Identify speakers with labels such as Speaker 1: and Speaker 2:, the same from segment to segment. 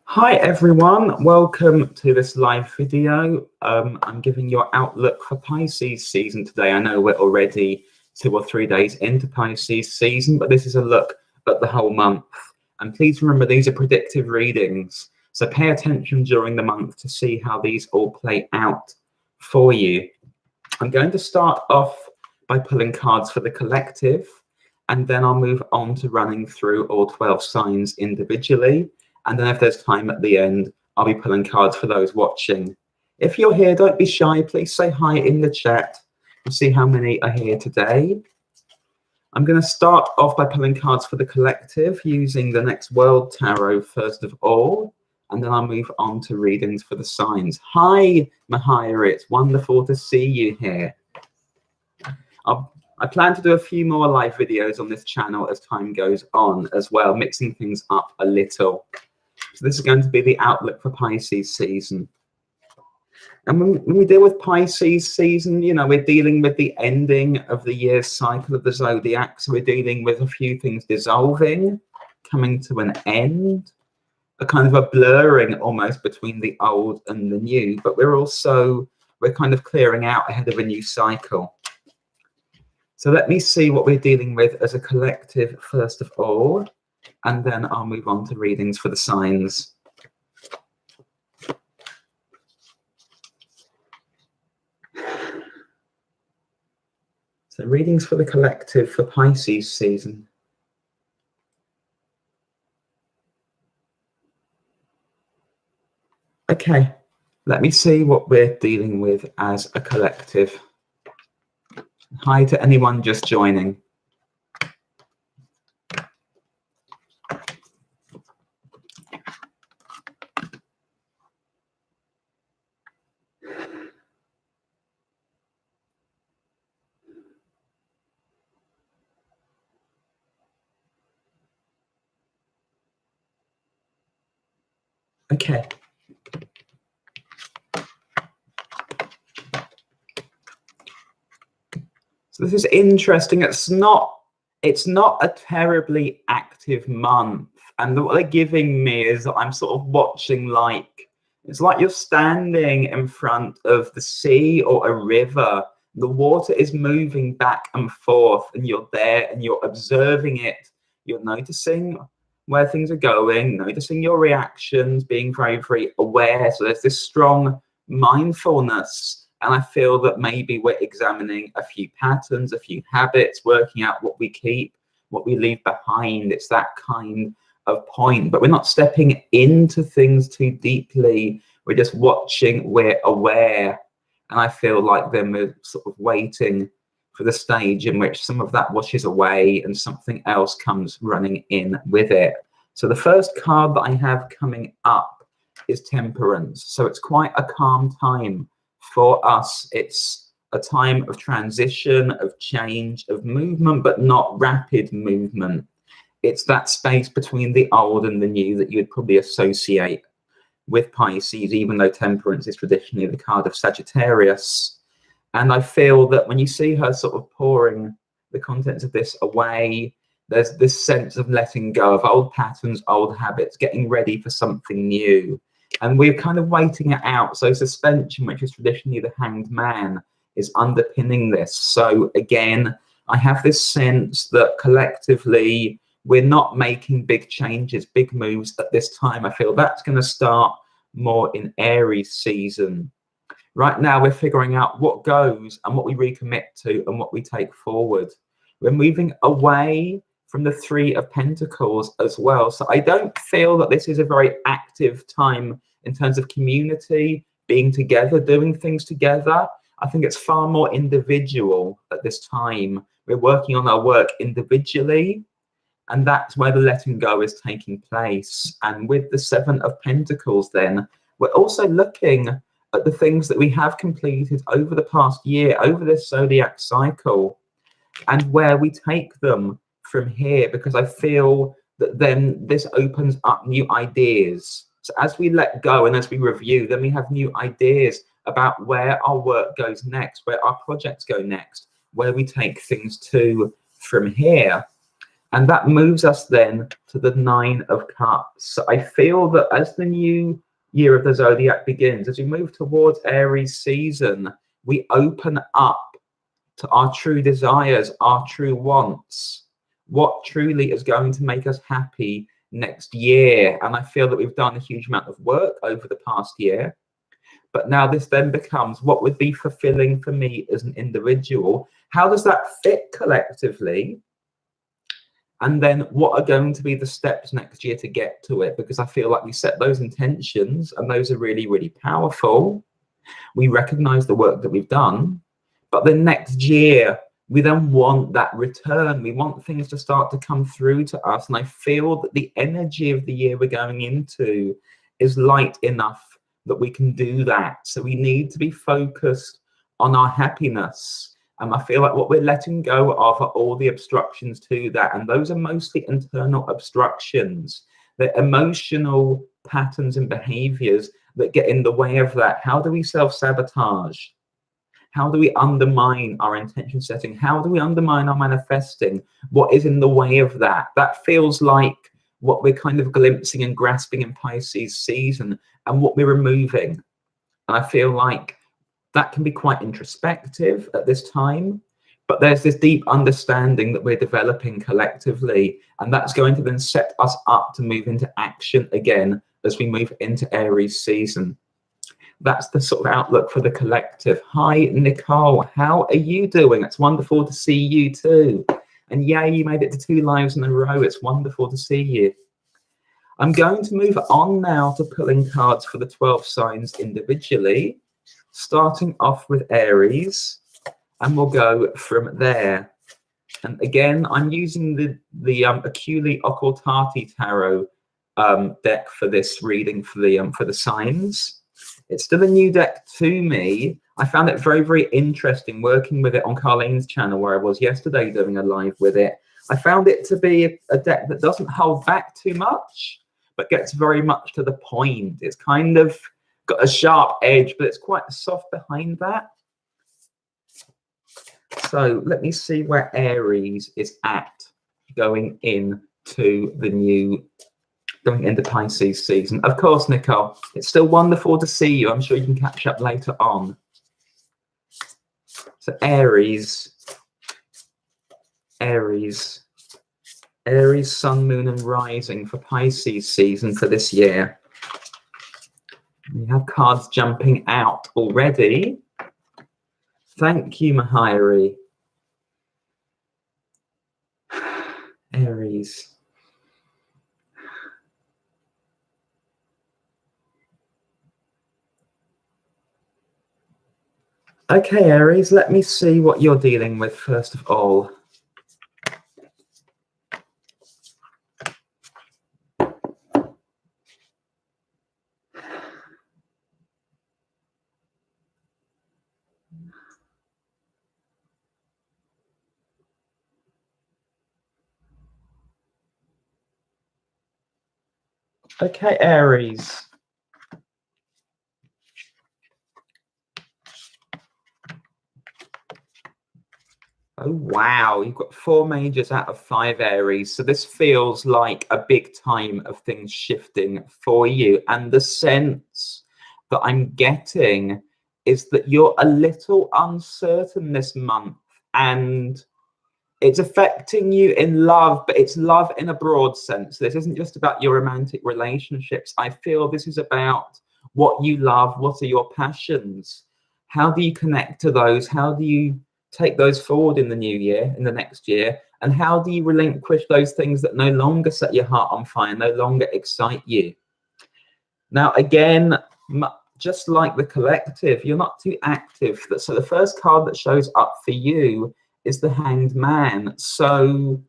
Speaker 1: Hi everyone, welcome to this live video. I'm giving your outlook for Pisces season today. I know we're already 2 or 3 days into Pisces season, but this is a look at the whole month. And please remember, these are predictive readings, so pay attention during the month to see how these all play out for you. I'm going to start off by pulling cards for the collective, and then I'll move on to running through all 12 signs individually. And then if there's time at the end, I'll be pulling cards for those watching. If you're here, don't be shy. Please say hi in the chat and see how many are here today. I'm going to start off by pulling cards for the collective using the Next World Tarot first of all, and then I'll move on to readings for the signs. Hi, Mahira. It's wonderful to see you here. I plan to do a few more live videos on this channel as time goes on as well, mixing things up a little. So this is going to be the outlook for Pisces season. And when we deal with Pisces season, you know, we're dealing with the ending of the year's cycle of the zodiac. So we're dealing with a few things dissolving, coming to an end, a kind of a blurring almost between the old and the new. But we're kind of clearing out ahead of a new cycle. So let me see what we're dealing with as a collective first of all. And then I'll move on to readings for the signs. So readings for the collective for Pisces season. Okay, let me see what we're dealing with as a collective. Hi to anyone just joining. Okay. So this is interesting. It's not a terribly active month. And what they're giving me is that I'm sort of watching it's like you're standing in front of the sea or a river. The water is moving back and forth and you're there and you're observing it. You're noticing where things are going, noticing your reactions, being very, very aware. So there's this strong mindfulness. And I feel that maybe we're examining a few patterns, a few habits, working out what we keep, what we leave behind. It's that kind of point. But we're not stepping into things too deeply. We're just watching, we're aware. And I feel like then we're sort of waiting for the stage in which some of that washes away and something else comes running in with it. So the first card that I have coming up is Temperance. So it's quite a calm time for us. It's a time of transition, of change, of movement, but not rapid movement. It's that space between the old and the new that you would probably associate with Pisces, even though Temperance is traditionally the card of Sagittarius. And I feel that when you see her sort of pouring the contents of this away, there's this sense of letting go of old patterns, old habits, getting ready for something new. And we're kind of waiting it out. So suspension, which is traditionally the Hanged Man, is underpinning this. So again, I have this sense that collectively, we're not making big changes, big moves at this time. I feel that's going to start more in Aries season. Right now, we're figuring out what goes and what we recommit to and what we take forward. We're moving away from the Three of Pentacles as well. So I don't feel that this is a very active time in terms of community, being together, doing things together. I think it's far more individual at this time. We're working on our work individually, and that's where the letting go is taking place. And with the Seven of Pentacles, then, we're also looking at the things that we have completed over the past year, over this zodiac cycle, and where we take them from here, because I feel that then this opens up new ideas. So as we let go and as we review, then we have new ideas about where our work goes next, where our projects go next, where we take things to from here. And that moves us then to the Nine of Cups. So I feel that as the new year of the zodiac begins, as we move towards Aries season, we open up to our true desires, our true wants, what truly is going to make us happy next year. And I feel that we've done a huge amount of work over the past year. But now this then becomes what would be fulfilling for me as an individual. How does that fit collectively? And then what are going to be the steps next year to get to it? Because I feel like we set those intentions and those are really, really powerful. We recognize the work that we've done, but the next year, we then want that return. We want things to start to come through to us. And I feel that the energy of the year we're going into is light enough that we can do that. So we need to be focused on our happiness. And I feel like what we're letting go of are all the obstructions to that. And those are mostly internal obstructions. They're emotional patterns and behaviors that get in the way of that. How do we self-sabotage? How do we undermine our intention setting? How do we undermine our manifesting? What is in the way of that? That feels like what we're kind of glimpsing and grasping in Pisces season and what we're removing. And I feel like that can be quite introspective at this time, but there's this deep understanding that we're developing collectively, and that's going to then set us up to move into action again as we move into Aries season. That's the sort of outlook for the collective. Hi, Nicole. How are you doing? It's wonderful to see you too. And yeah, you made it to 2 lives in a row. It's wonderful to see you. I'm going to move on now to pulling cards for the 12 signs individually, starting off with Aries, and we'll go from there. And again, I'm using the Aculi Occultati Tarot deck for this reading for the signs. It's still a new deck to me. I found it very, very interesting working with it on Carlene's channel where I was yesterday doing a live with it. I found it to be a deck that doesn't hold back too much, but gets very much to the point. It's kind of got a sharp edge, but it's quite soft behind that. So let me see where Aries is at going into Pisces season. Of course, Nicole, it's still wonderful to see you. I'm sure you can catch up later on. So Aries, sun, moon, and rising for Pisces season for this year. We have cards jumping out already. Thank you, Mahiri. Aries. Okay, Aries, let me see what you're dealing with first of all. Okay, Aries. Oh, wow. You've got 4 majors out of 5, Aries. So this feels like a big time of things shifting for you. And the sense that I'm getting is that you're a little uncertain this month. And it's affecting you in love, but it's love in a broad sense. This isn't just about your romantic relationships. I feel this is about what you love. What are your passions? How do you connect to those? How do you take those forward in the new year, in the next year? And how do you relinquish those things that no longer set your heart on fire, no longer excite you? Now, again, just like the collective, you're not too active. So the first card that shows up for you is the Hanged Man. So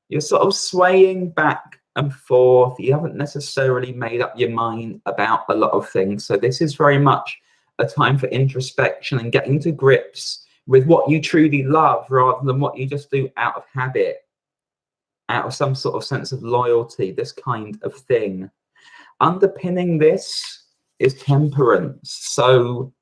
Speaker 1: you're sort of swaying back and forth. You haven't necessarily made up your mind about a lot of things. So this is very much a time for introspection and getting to grips with what you truly love rather than what you just do out of habit, out of some sort of sense of loyalty, this kind of thing. Underpinning this is temperance. So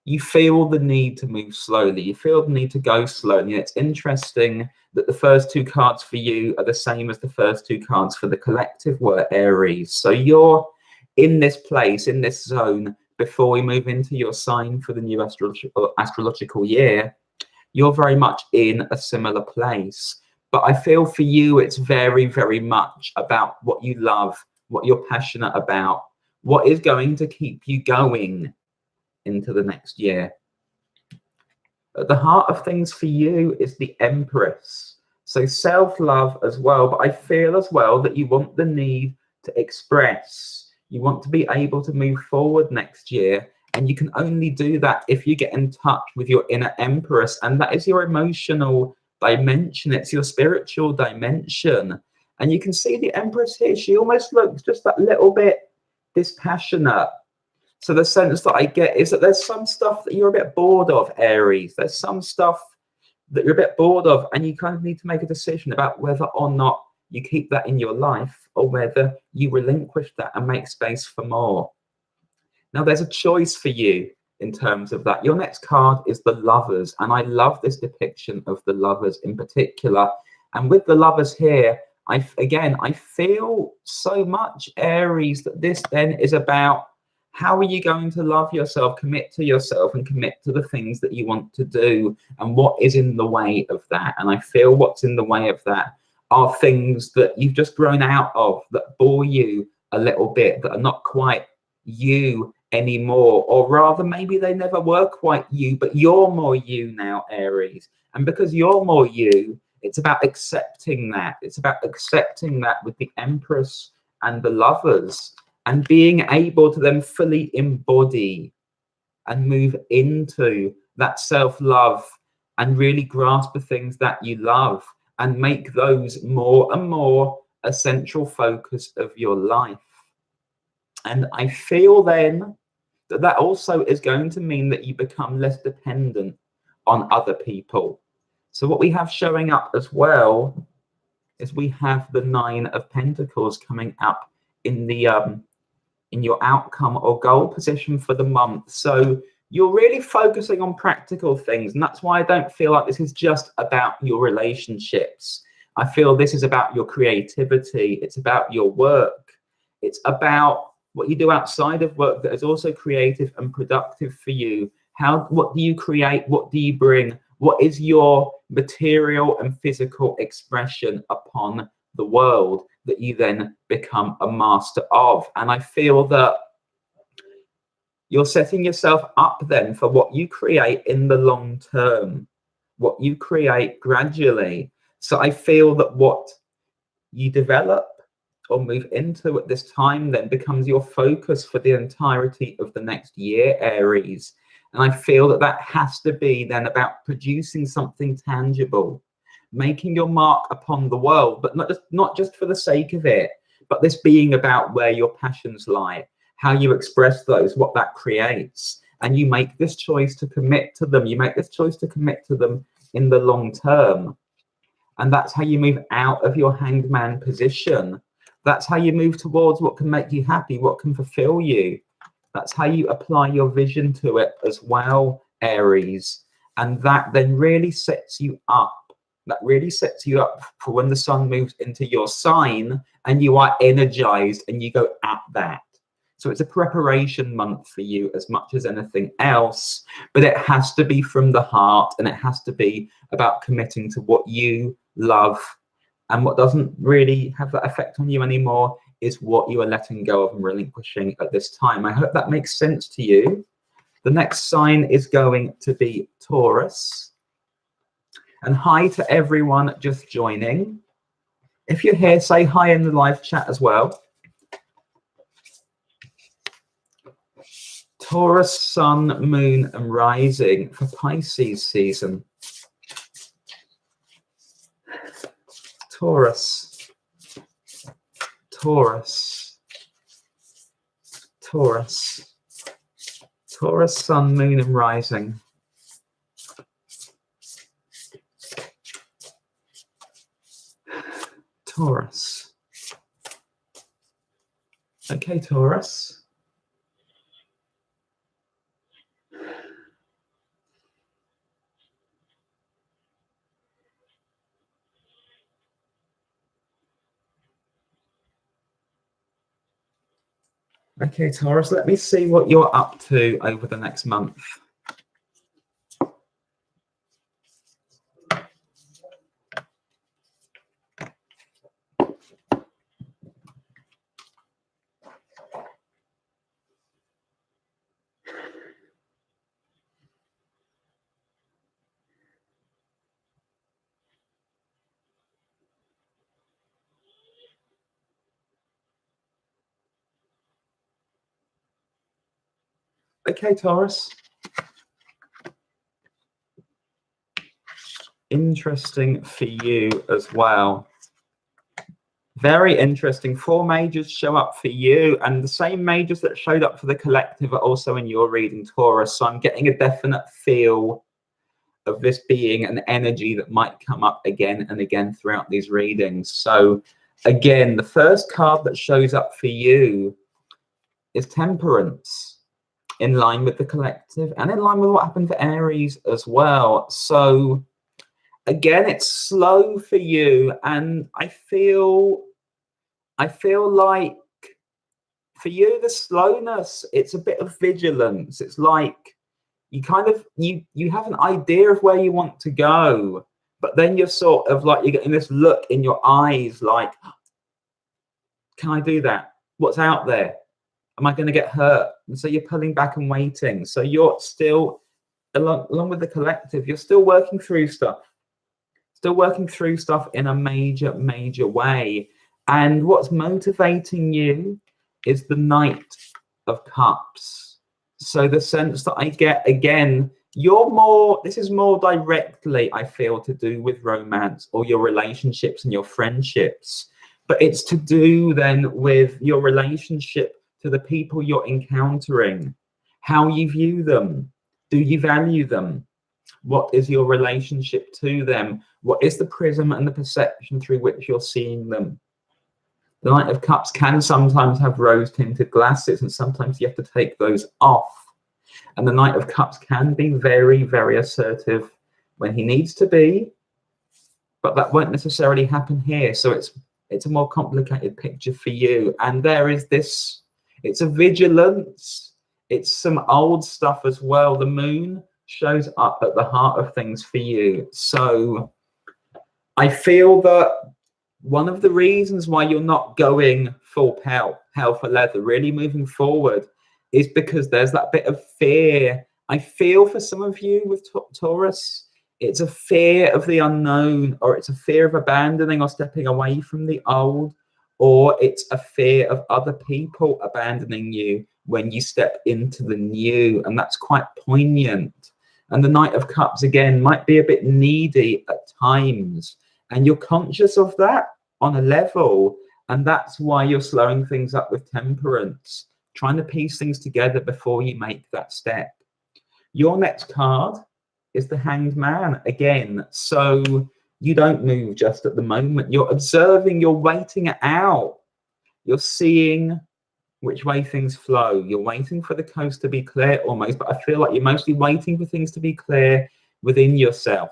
Speaker 1: you feel the need to move slowly. You feel the need to go slowly. And it's interesting that the first two cards for you are the same as the first two cards for the collective were Aries. So you're in this place, in this zone, before we move into your sign for the new astrological year. You're very much in a similar place. But I feel for you, it's very, very much about what you love, what you're passionate about, what is going to keep you going into the next year. At the heart of things for you is the Empress. So self-love as well, but I feel as well that you want the need to express. You want to be able to move forward next year, and you can only do that if you get in touch with your inner Empress, and that is your emotional dimension. It's your spiritual dimension. And you can see the Empress here. She almost looks just that little bit dispassionate. So the sense that I get is that there's some stuff that you're a bit bored of, Aries. There's some stuff that you're a bit bored of, and you kind of need to make a decision about whether or not you keep that in your life or whether you relinquish that and make space for more. Now, there's a choice for you in terms of that. Your next card is the Lovers, and I love this depiction of the Lovers in particular. And with the Lovers here, I feel so much, Aries, that this then is about how are you going to love yourself, commit to yourself, and commit to the things that you want to do, and what is in the way of that. And I feel what's in the way of that are things that you've just grown out of, that bore you a little bit, that are not quite you anymore, or rather maybe they never were quite you, but you're more you now, Aries. And because you're more you, it's about accepting that. It's about accepting that with the Empress and the Lovers, and being able to then fully embody and move into that self-love and really grasp the things that you love and make those more and more a central focus of your life. And I feel then that that also is going to mean that you become less dependent on other people. So what we have showing up as well is we have the Nine of Pentacles coming up in the in your outcome or goal position for the month. So you're really focusing on practical things, and that's why I don't feel like this is just about your relationships. I feel this is about your creativity. It's about your work. It's about what you do outside of work that is also creative and productive for you. What do you create? What do you bring? What is your material and physical expression upon the world that you then become a master of? And I feel that you're setting yourself up then for what you create in the long term, what you create gradually. So I feel that what you develop or move into at this time then becomes your focus for the entirety of the next year, Aries. And I feel that that has to be then about producing something tangible, making your mark upon the world, but not just for the sake of it, but this being about where your passions lie, how you express those, what that creates. And you make this choice to commit to them. You make this choice to commit to them in the long term. And that's how you move out of your hanged man position. That's how you move towards what can make you happy, what can fulfill you. That's how you apply your vision to it as well, Aries. And that then really sets you up. That really sets you up for when the sun moves into your sign and you are energized and you go at that. So it's a preparation month for you as much as anything else, but it has to be from the heart, and it has to be about committing to what you love. And what doesn't really have that effect on you anymore is what you are letting go of and relinquishing at this time. I hope that makes sense to you. The next sign is going to be Taurus. And hi to everyone just joining. If you're here, say hi in the live chat as well. Taurus, sun, moon, and rising for Pisces season. Taurus, Taurus, Taurus, Taurus, sun, moon, and rising. Taurus. Okay, Taurus. Okay, Taurus, let me see what you're up to over the next month. Okay, Taurus. Interesting for you as well. Very interesting. 4 majors show up for you, and the same majors that showed up for the collective are also in your reading, Taurus. So I'm getting a definite feel of this being an energy that might come up again and again throughout these readings. So again, the first card that shows up for you is Temperance, in line with the collective and in line with what happened for Aries as well. So again, it's slow for you, and I feel like for you, the slowness, it's a bit of vigilance. It's like you kind of you have an idea of where you want to go, but then you're sort of like, you're getting this look in your eyes like, can I do that? What's out there? Am I going to get hurt? And so you're pulling back and waiting. So you're still, along with the collective, you're still working through stuff. Still working through stuff in a major way. And what's motivating you is the Knight of Cups. So the sense that I get, again, this is more directly, I feel, to do with romance or your relationships and your friendships. But it's to do then with your relationship to the people you're encountering, how you view them. Do you value them? What is your relationship to them? What is the prism and the perception through which you're seeing them? The Knight of Cups can sometimes have rose-tinted glasses, and sometimes you have to take those off. And the Knight of Cups can be very, very assertive when he needs to be, but that won't necessarily happen here. So it's a more complicated picture for you. And there is this, it's a vigilance. It's some old stuff as well. The Moon shows up at the heart of things for you. So I feel that one of the reasons why you're not going full hell for leather, really moving forward, is because there's that bit of fear. I feel for some of you with Taurus, it's a fear of the unknown, or it's a fear of abandoning or stepping away from the old, or it's a fear of other people abandoning you when you step into the new. And that's quite poignant. And the Knight of Cups, again, might be a bit needy at times. And you're conscious of that on a level. And that's why you're slowing things up with Temperance, trying to piece things together before you make that step. Your next card is the Hanged Man again. So you don't move just at the moment. You're observing, you're waiting it out. You're seeing which way things flow. You're waiting for the coast to be clear almost, but I feel like you're mostly waiting for things to be clear within yourself.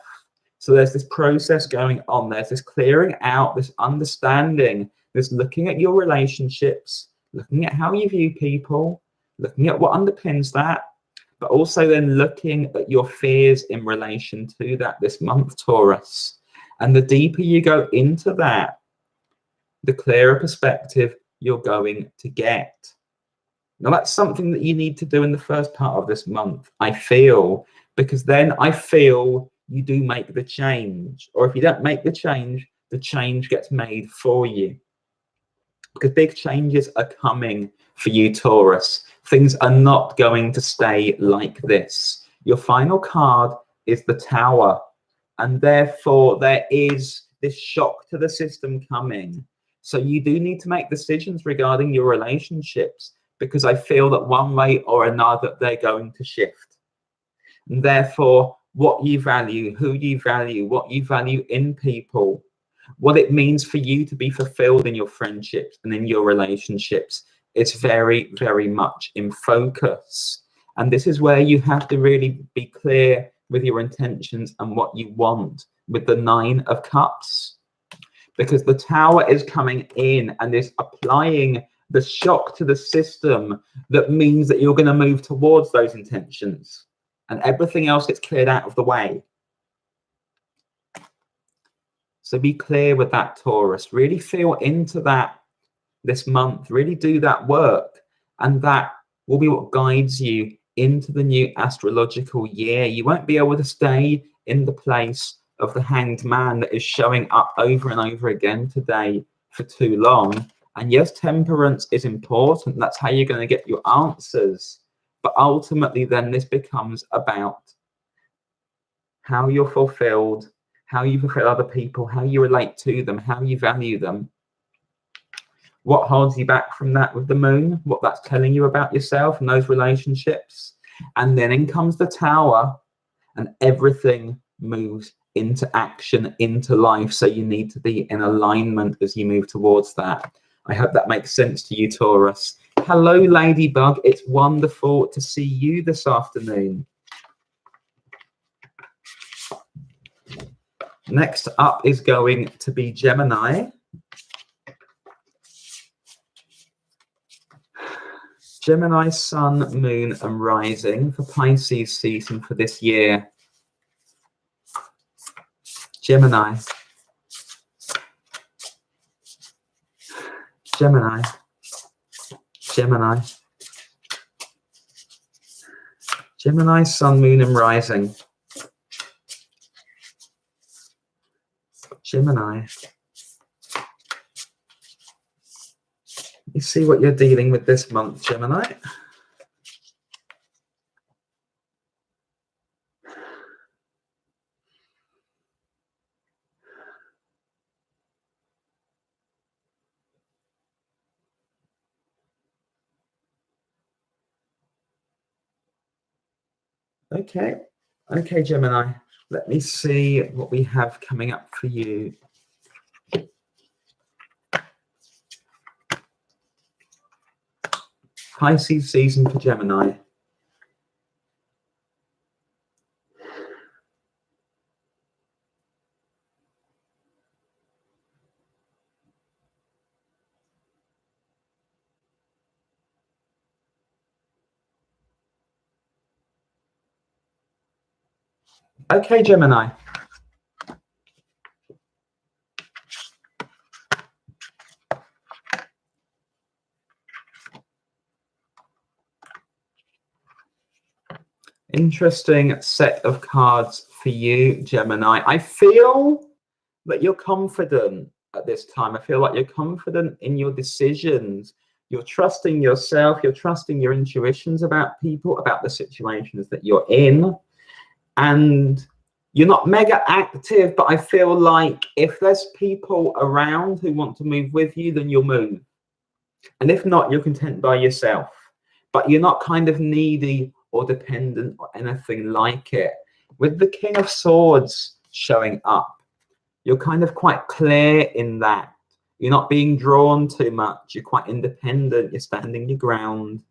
Speaker 1: So there's this process going on. There's this clearing out, this understanding, this looking at your relationships, looking at how you view people, looking at what underpins that, but also then looking at your fears in relation to that this month, Taurus. And the deeper you go into that, the clearer perspective you're going to get. Now, that's something that you need to do in the first part of this month, I feel, because then I feel you do make the change. Or if you don't make the change gets made for you. Because big changes are coming for you, Taurus. Things are not going to stay like this. Your final card is the Tower. And therefore, there is this shock to the system coming. So you do need to make decisions regarding your relationships, because I feel that one way or another, they're going to shift. And therefore, what you value, who you value, what you value in people, what it means for you to be fulfilled in your friendships and in your relationships, is very, very much in focus. And this is where you have to really be clear with your intentions and what you want with the Nine of Cups. Because the Tower is coming in and is applying the shock to the system that means that you're going to move towards those intentions, and everything else gets cleared out of the way. So be clear with that, Taurus. Really feel into that this month. Really do that work, and that will be what guides you into the new astrological year. You won't be able to stay in the place of the Hanged Man that is showing up over and over again today for too long. And yes, temperance is important. That's how you're going to get your answers. But ultimately, then this becomes about how you're fulfilled, how you fulfill other people, how you relate to them, how you value them. What holds you back from that with the moon, what that's telling you about yourself and those relationships. And then in comes the Tower, and everything moves into action, into life. So you need to be in alignment as you move towards that. I hope that makes sense to you, Taurus. Hello, Ladybug. It's wonderful to see you this afternoon. Next up is going to be Gemini. Gemini sun, moon, and rising for Pisces season for this year. Gemini. Gemini. Gemini. Gemini sun, moon, and rising. Gemini. You see what you're dealing with this month, Gemini. Okay, Gemini. Let me see what we have coming up for you. Pisces season for Gemini. Okay, Gemini. Interesting set of cards for you, Gemini. I feel that you're confident at this time. I feel like you're confident in your decisions. You're trusting yourself. You're trusting your intuitions about people, about the situations that you're in. And you're not mega active, but I feel like if there's people around who want to move with you, then you'll move. And if not, you're content by yourself. But you're not kind of needy or dependent or anything like it. With the King of Swords showing up, you're kind of quite clear in that. You're not being drawn too much. You're quite independent. You're standing your ground.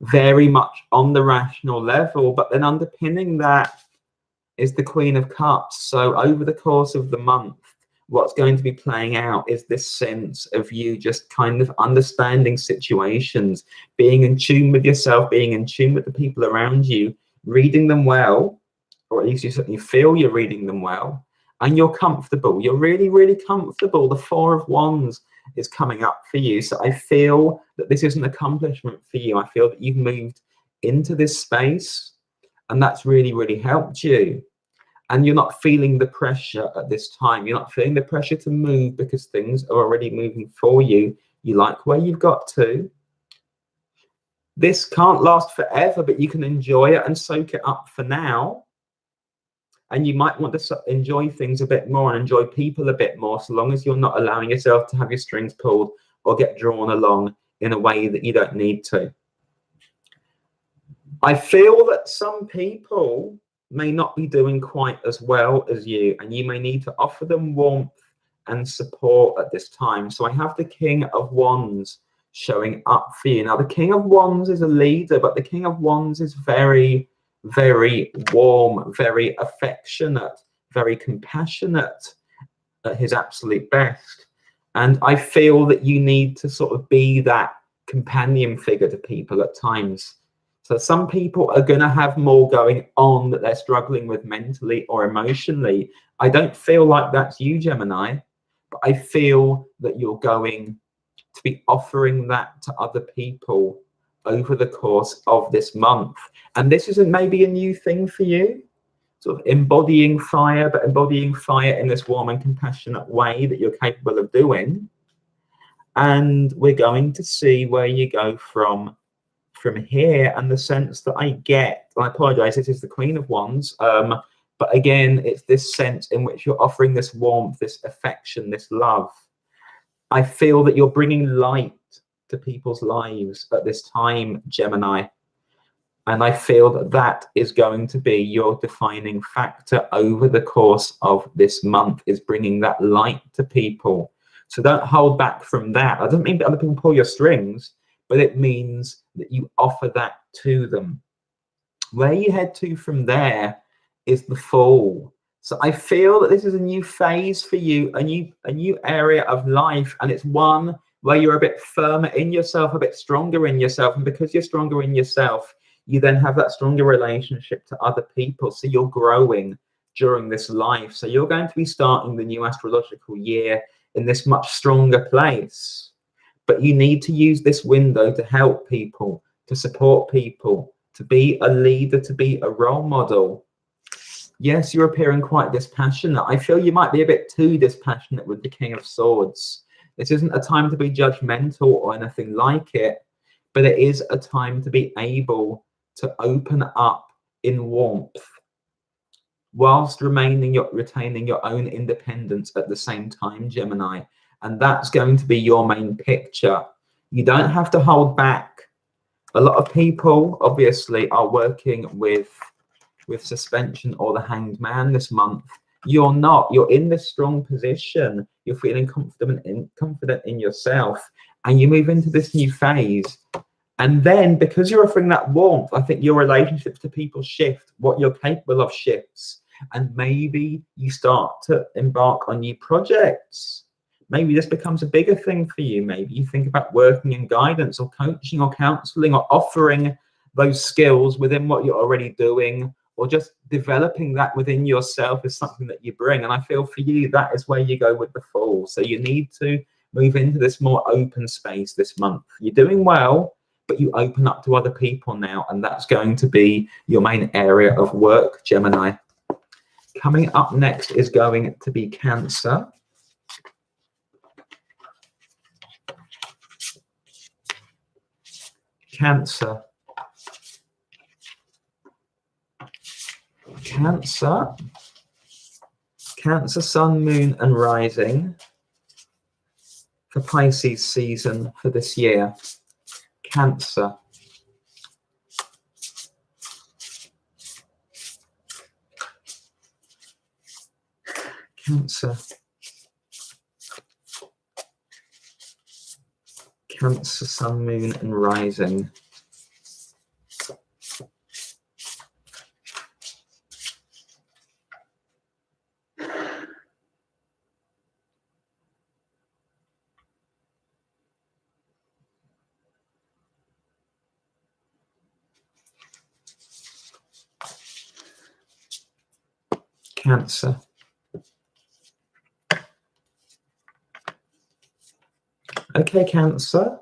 Speaker 1: Very much on the rational level. But then underpinning that is the Queen of Cups. So over the course of the month, what's going to be playing out is this sense of you just kind of understanding situations, being in tune with yourself, being in tune with the people around you, reading them well, or at least you certainly feel you're reading them well, and you're comfortable. You're really, really comfortable. The Four of Wands is coming up for you. So I feel that this is an accomplishment for you. I feel that you've moved into this space, and that's really, really helped you. And you're not feeling the pressure at this time. You're not feeling the pressure to move because things are already moving for you. You like where you've got to. This can't last forever, but you can enjoy it and soak it up for now. And you might want to enjoy things a bit more and enjoy people a bit more, so long as you're not allowing yourself to have your strings pulled or get drawn along in a way that you don't need to. I feel that some people may not be doing quite as well as you, and you may need to offer them warmth and support at this time. So I have the King of Wands showing up for you. Now, the King of Wands is a leader, but the King of Wands is very, very warm, very affectionate, very compassionate at his absolute best. And I feel that you need to sort of be that companion figure to people at times. So some people are going to have more going on that they're struggling with mentally or emotionally. I don't feel like that's you, Gemini, but I feel that you're going to be offering that to other people over the course of this month. And this isn't maybe a new thing for you, sort of embodying fire, but embodying fire in this warm and compassionate way that you're capable of doing. And we're going to see where you go from here. And the sense that I get, I apologize, this is the Queen of Wands, but again, it's this sense in which you're offering this warmth, this affection, this love. I feel that you're bringing light to people's lives at this time, Gemini. And I feel that that is going to be your defining factor over the course of this month, is bringing that light to people. So don't hold back from that. I don't mean that other people pull your strings, but it means that you offer that to them. Where you head to from there is the fall. So I feel that this is a new phase for you, a new area of life, and it's one where you're a bit firmer in yourself, a bit stronger in yourself. And because you're stronger in yourself, you then have that stronger relationship to other people. So you're growing during this life. So you're going to be starting the new astrological year in this much stronger place. But you need to use this window to help people, to support people, to be a leader, to be a role model. Yes, you're appearing quite dispassionate. I feel you might be a bit too dispassionate with the King of Swords. This isn't a time to be judgmental or anything like it, but it is a time to be able to open up in warmth whilst retaining your own independence at the same time, Gemini. And that's going to be your main picture. You don't have to hold back. A lot of people obviously are working with suspension or the Hanged Man this month. You're not. You're in this strong position. You're feeling confident in yourself, and you move into this new phase. And then, because you're offering that warmth, I think your relationships to people shift. What you're capable of shifts, and maybe you start to embark on new projects. Maybe this becomes a bigger thing for you. Maybe you think about working in guidance or coaching or counseling, or offering those skills within what you're already doing, or just developing that within yourself is something that you bring. And I feel for you, that is where you go with the fall. So you need to move into this more open space this month. You're doing well, but you open up to other people now, and that's going to be your main area of work, Gemini. Coming up next is going to be Cancer. Cancer. Cancer. Cancer, Sun, Moon, and Rising for Pisces season for this year. Cancer. Cancer. Cancer, Sun, Moon, and Rising. Cancer. Okay, Cancer.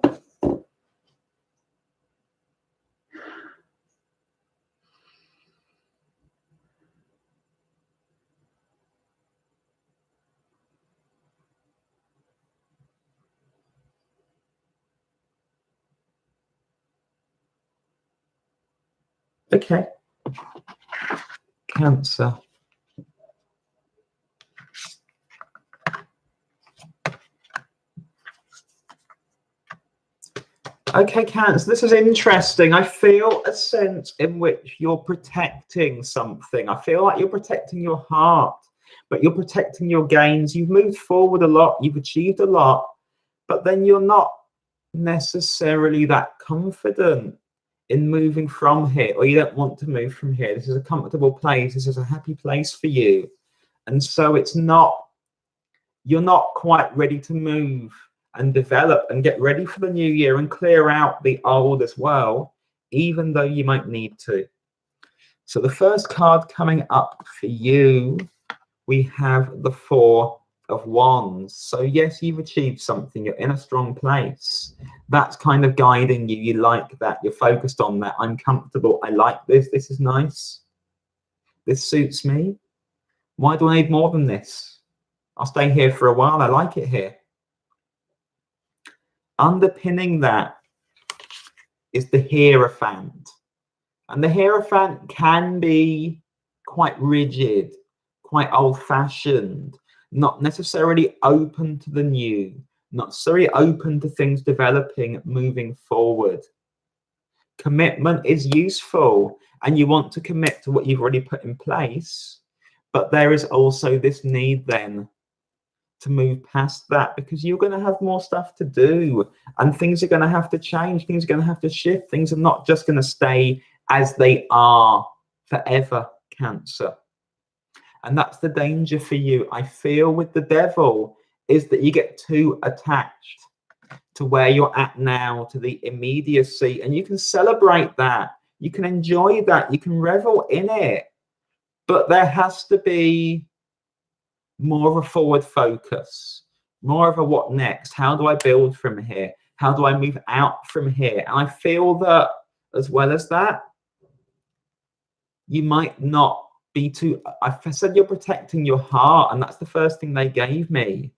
Speaker 1: Okay. Cancer. Okay, Cancer, this is interesting. I feel a sense in which you're protecting something. I feel like you're protecting your heart, but you're protecting your gains. You've moved forward a lot, you've achieved a lot, but then you're not necessarily that confident in moving from here, or you don't want to move from here. This is a comfortable place. This is a happy place for you. And so it's not, you're not quite ready to move and develop and get ready for the new year and clear out the old as well, even though you might need to. So the first card coming up for you, we have the Four of Wands. So yes, you've achieved something. You're in a strong place. That's kind of guiding you. You like that. You're focused on that. I'm comfortable. I like this. This is nice. This suits me. Why do I need more than this? I'll stay here for a while. I like it here. Underpinning that is the Hierophant. And the Hierophant can be quite rigid, quite old-fashioned, not necessarily open to the new, not necessarily open to things developing, moving forward. Commitment is useful, and you want to commit to what you've already put in place, but there is also this need then to move past that, because you're going to have more stuff to do and things are going to have to change, things are going to have to shift, things are not just going to stay as they are forever, Cancer. And that's the danger for you, I feel, with the Devil, is that you get too attached to where you're at now, to the immediacy, and you can celebrate that, you can enjoy that, you can revel in it, but there has to be more of a forward focus, more of a what next, how do I build from here, how do I move out from here? And I feel that as well as that, you might not be too, I said you're protecting your heart, and that's the first thing they gave me.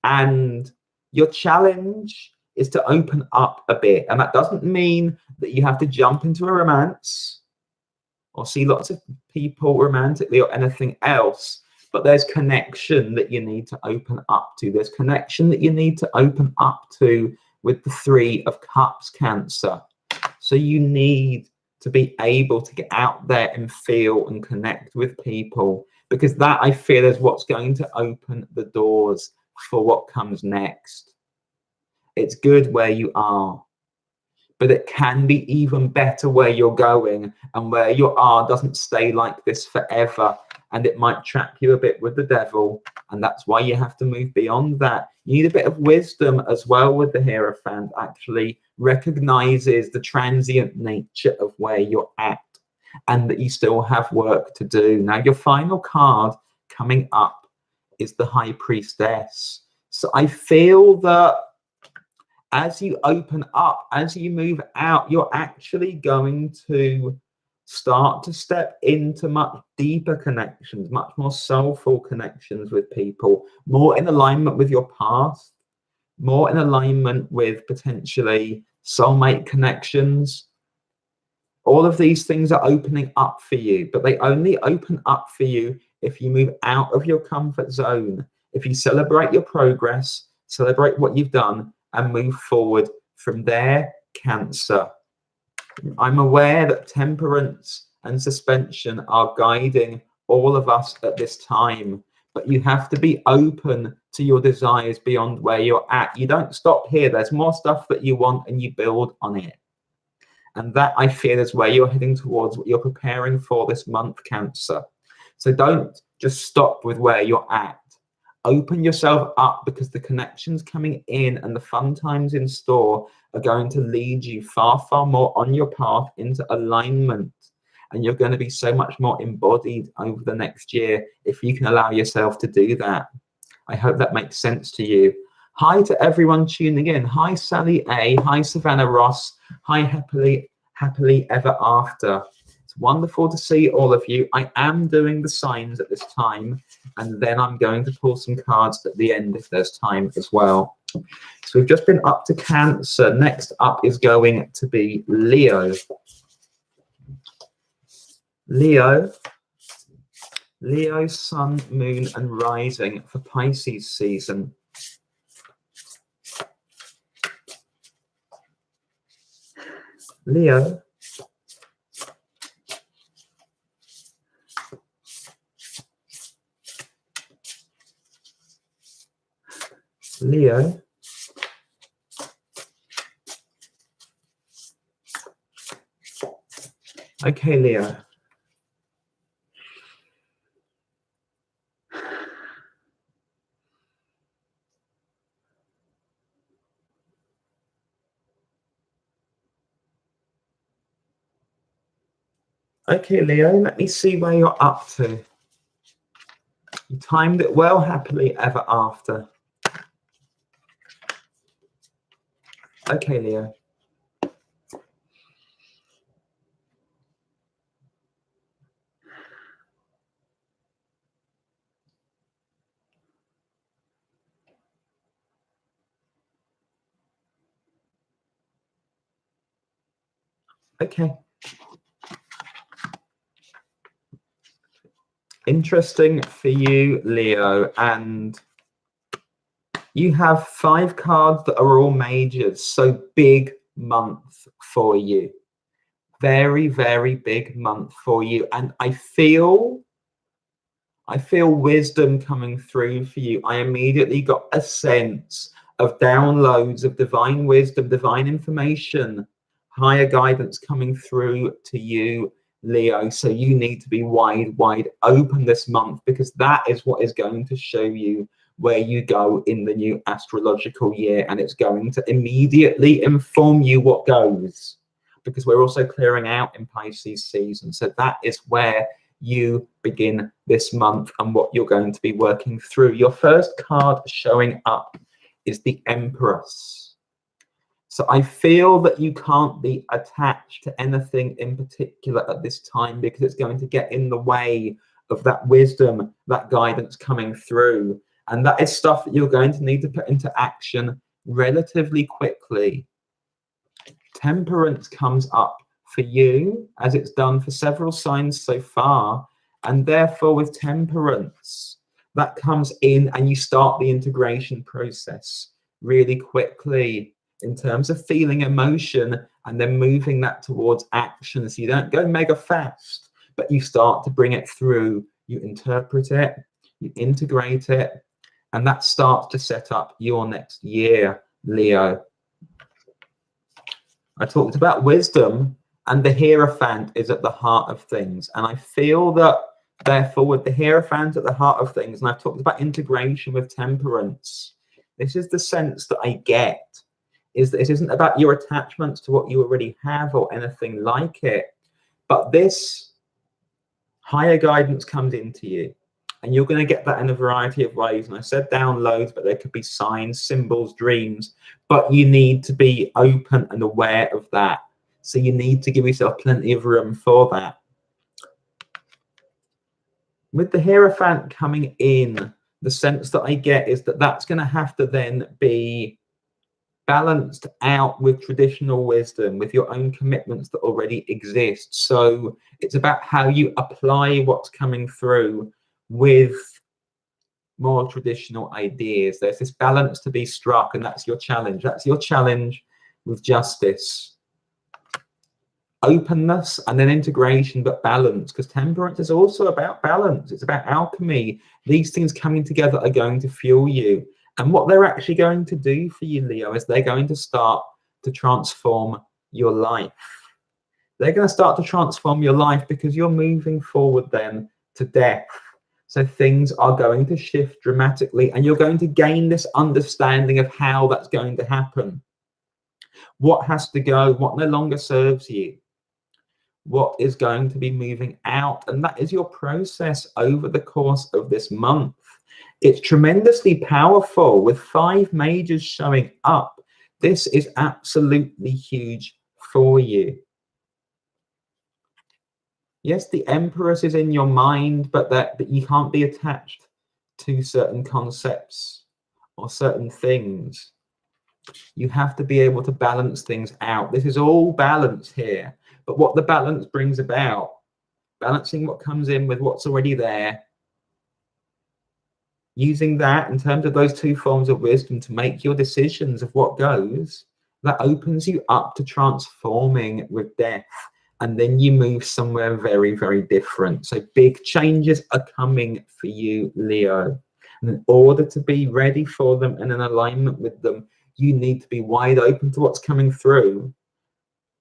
Speaker 1: And your challenge is to open up a bit, and that doesn't mean that you have to jump into a romance or see lots of people romantically or anything else. But there's connection that you need to open up to. There's connection that you need to open up to with the Three of Cups, Cancer. So you need to be able to get out there and feel and connect with people, because that, I feel, is what's going to open the doors for what comes next. It's good where you are, but it can be even better where you're going, and where you are doesn't stay like this forever. And it might trap you a bit with the Devil, and that's why you have to move beyond that. You need a bit of wisdom as well with the Hierophant. Actually recognizes the transient nature of where you're at, and that you still have work to do. Now, your final card coming up is the High Priestess. So I feel that as you open up, as you move out, you're actually going to start to step into much deeper connections, much more soulful connections with people, more in alignment with your past, more in alignment with potentially soulmate connections. All of these things are opening up for you, but they only open up for you if you move out of your comfort zone, if you celebrate your progress, celebrate what you've done, and move forward from there, Cancer. I'm aware that temperance and suspension are guiding all of us at this time, but you have to be open to your desires beyond where you're at. You don't stop here. There's more stuff that you want, and you build on it. And that, I feel, is where you're heading towards, what you're preparing for this month, Cancer. So don't just stop with where you're at. Open yourself up, because the connections coming in and the fun times in store are going to lead you far, far more on your path into alignment. And you're going to be so much more embodied over the next year if you can allow yourself to do that. I hope that makes sense to you. Hi to everyone tuning in. Hi, Sally A. Hi, Savannah Ross. Hi, Happily Ever After. It's wonderful to see all of you. I am doing the signs at this time, and then I'm going to pull some cards at the end if there's time as well. So we've just been up to Cancer. Next up is going to be Leo. Leo, Sun, Moon, and Rising for Pisces season. Leo, okay, Leo. Okay, Leo, let me see where you're up to. You timed it well, happily ever after. Okay, Leo. Okay. Interesting for you, Leo. And you have 5 cards that are all majors. So big month for you. Very, very big month for you. And I feel wisdom coming through for you. I immediately got a sense of downloads of divine wisdom, divine information, higher guidance coming through to you, Leo. So you need to be wide open this month, because that is what is going to show you where you go in the new astrological year, and it's going to immediately inform you what goes, because we're also clearing out in Pisces season. So that is where you begin this month and what you're going to be working through. Your first card showing up is the Empress. So I feel that you can't be attached to anything in particular at this time, because it's going to get in the way of that wisdom, that guidance coming through. And that is stuff that you're going to need to put into action relatively quickly. Temperance comes up for you, as it's done for several signs so far, and therefore with temperance that comes in and you start the integration process really quickly in terms of feeling emotion and then moving that towards action. So you don't go mega fast, but you start to bring it through, you interpret it, you integrate it, and that starts to set up your next year, Leo. I talked about wisdom, and the Hierophant is at the heart of things. And I feel that, therefore, with the Hierophant at the heart of things, and I've talked about integration with temperance, this is the sense that I get, is that it isn't about your attachments to what you already have or anything like it, but this higher guidance comes into you. And you're going to get that in a variety of ways. And I said downloads, but there could be signs, symbols, dreams. But you need to be open and aware of that. So you need to give yourself plenty of room for that. With the Hierophant coming in, the sense that I get is that that's going to have to then be balanced out with traditional wisdom, with your own commitments that already exist. So it's about how you apply what's coming through with more traditional ideas. There's this balance to be struck, and that's your challenge. That's your challenge with justice. Openness and then integration, but balance, because temperance is also about balance. It's about alchemy. These things coming together are going to fuel you. And what they're actually going to do for you, Leo, is they're going to start to transform your life. They're going to start to transform your life because you're moving forward then to death. So things are going to shift dramatically, and you're going to gain this understanding of how that's going to happen. What has to go, what no longer serves you, what is going to be moving out. And that is your process over the course of this month. It's tremendously powerful with 5 majors showing up. This is absolutely huge for you. Yes, the Empress is in your mind, but that you can't be attached to certain concepts or certain things. You have to be able to balance things out. This is all balance here, but what the balance brings about, balancing what comes in with what's already there, using that in terms of those 2 forms of wisdom to make your decisions of what goes, that opens you up to transforming with death. And then you move somewhere very, very different. So big changes are coming for you, Leo. And in order to be ready for them and in alignment with them, you need to be wide open to what's coming through,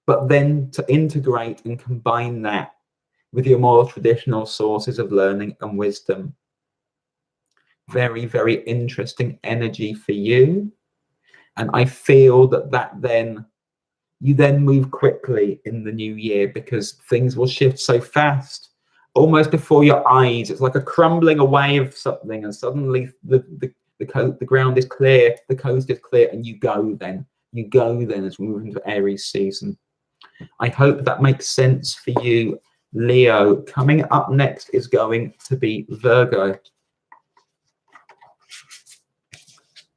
Speaker 1: but then to integrate and combine that with your more traditional sources of learning and wisdom. Very, very interesting energy for you. And I feel that then you then move quickly in the new year because things will shift so fast, almost before your eyes. It's like a crumbling away of something, and suddenly the ground is clear, the coast is clear, and you go then. You go then as we move into Aries season. I hope that makes sense for you, Leo. Coming up next is going to be Virgo.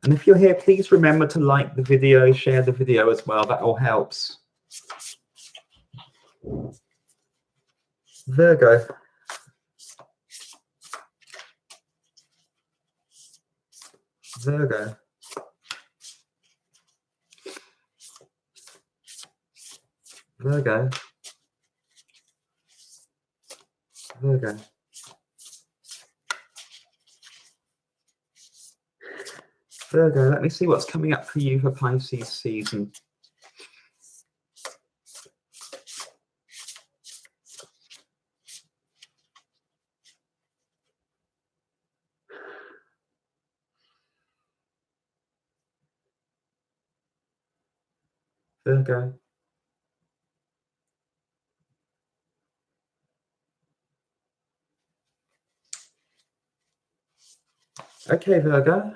Speaker 1: And if you're here, please remember to like the video, share the video as well. That all helps. Virgo. Virgo. Virgo. Virgo. Virgo, let me see what's coming up for you for Pisces season. Virgo. Okay, Virgo.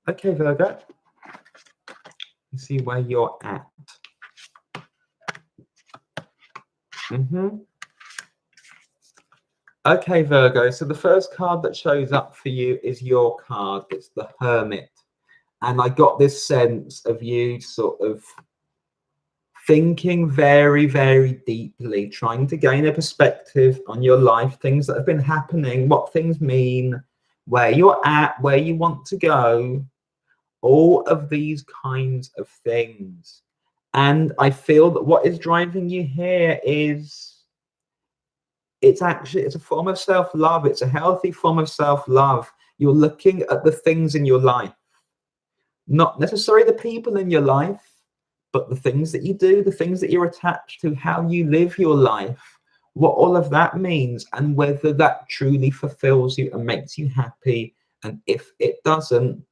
Speaker 1: Okay, Virgo. Let's see where you're at. Okay, Virgo. So the first card that shows up for you is your card. It's the Hermit. And I got this sense of you sort of thinking very, very deeply, trying to gain a perspective on your life, things that have been happening, what things mean, where you're at, where you want to go, all of these kinds of things. And I feel that what is driving you here is it's a form of self-love. It's a healthy form of self-love. You're looking at the things in your life, not necessarily the people in your life, but the things that you do, the things that you're attached to, how you live your life, what all of that means, and whether that truly fulfills you and makes you happy. And if it doesn't,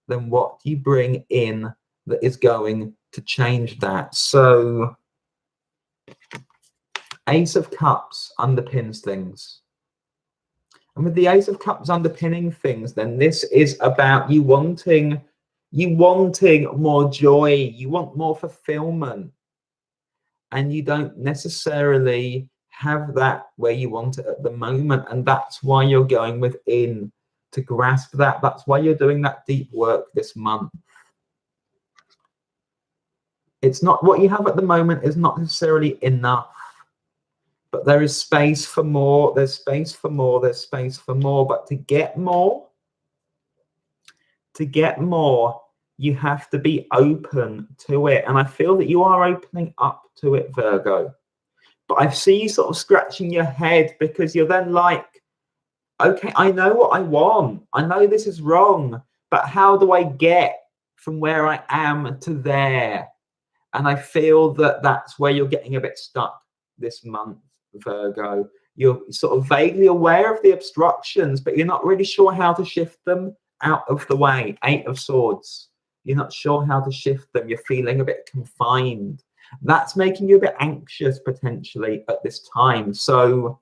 Speaker 1: then what do you bring in that is going to change that? So Ace of Cups underpins things. And with the Ace of Cups underpinning things, then this is about you wanting more joy, you want more fulfillment, and you don't necessarily have that where you want it at the moment. And that's why you're going within to grasp that. That's why you're doing that deep work this month. It's not what you have at the moment is not necessarily enough, but there is space for more. There's space for more. There's space for more. But to get more, you have to be open to it. And I feel that you are opening up to it, Virgo. But I see you sort of scratching your head because you're then like, okay, I know what I want. I know this is wrong, but how do I get from where I am to there? And I feel that that's where you're getting a bit stuck this month, Virgo. You're sort of vaguely aware of the obstructions, but you're not really sure how to shift them out of the way. 8 of Swords. You're not sure how to shift them. You're feeling a bit confined. That's making you a bit anxious potentially at this time. So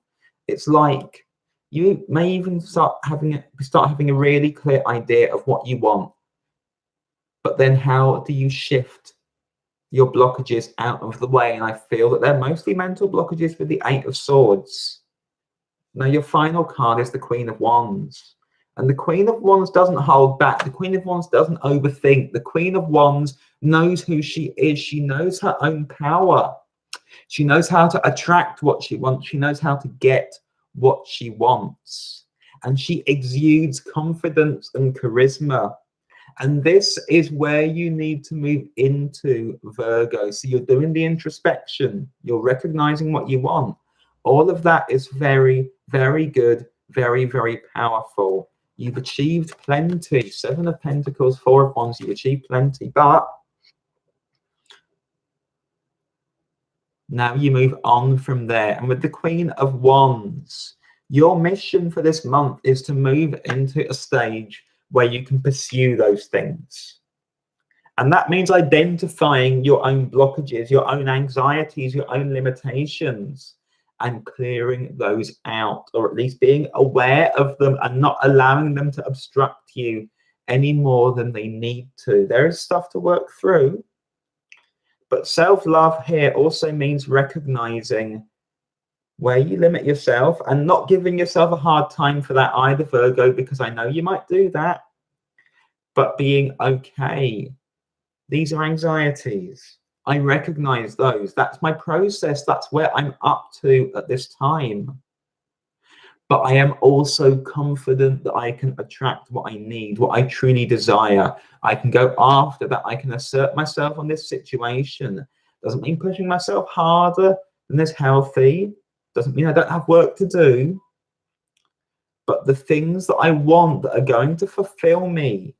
Speaker 1: it's like you may even start having a really clear idea of what you want. But then how do you shift your blockages out of the way? And I feel that they're mostly mental blockages with the 8 of Swords. Now your final card is the Queen of Wands. And the Queen of Wands doesn't hold back. The Queen of Wands doesn't overthink. The Queen of Wands knows who she is. She knows her own power. She knows how to attract what she wants. She knows how to get what she wants. And she exudes confidence and charisma. And this is where you need to move into, Virgo. So you're doing the introspection. You're recognizing what you want. All of that is very, very good, very, very powerful. You've achieved plenty. 7 of Pentacles, 4 of Wands, you've achieved plenty. But now you move on from there. And with the Queen of Wands, your mission for this month is to move into a stage where you can pursue those things. And that means identifying your own blockages, your own anxieties, your own limitations, and clearing those out, or at least being aware of them and not allowing them to obstruct you any more than they need to. There is stuff to work through. But self-love here also means recognizing where you limit yourself and not giving yourself a hard time for that either, Virgo, because I know you might do that. But being okay. These are anxieties. I recognize those. That's my process. That's where I'm up to at this time. But I am also confident that I can attract what I need, what I truly desire. I can go after that. I can assert myself on this situation. Doesn't mean pushing myself harder than is healthy. Doesn't mean I don't have work to do. But the things that I want that are going to fulfill me,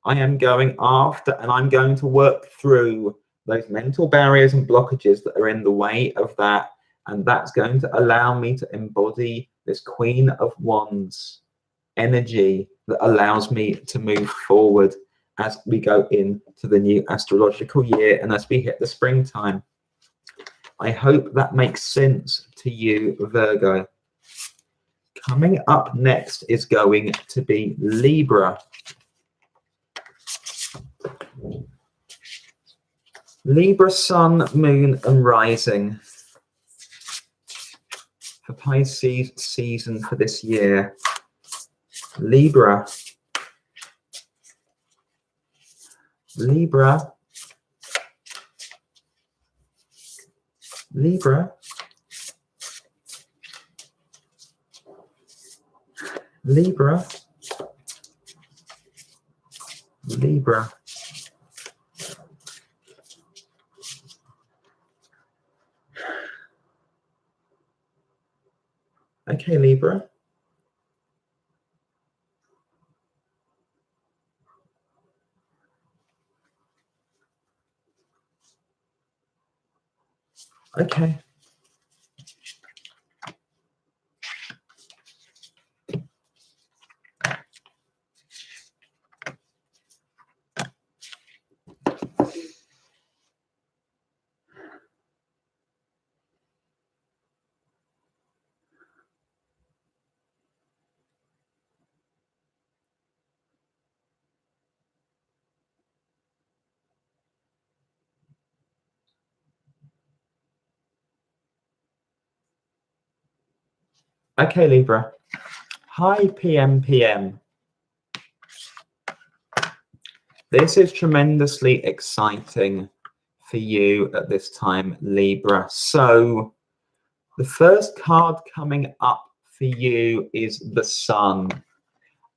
Speaker 1: I am going after, and I'm going to work through those mental barriers and blockages that are in the way of that. And that's going to allow me to embody this Queen of Wands energy that allows me to move forward as we go into the new astrological year and as we hit the springtime. I hope that makes sense to you, Virgo. Coming up next is going to be Libra. Libra sun, moon, and rising for Pisces season for this year. Libra. Libra. Libra. Libra. Libra. Okay, Libra. Okay. Okay, Libra. Hi, PM. This is tremendously exciting for you at this time, Libra. So the first card coming up for you is the Sun.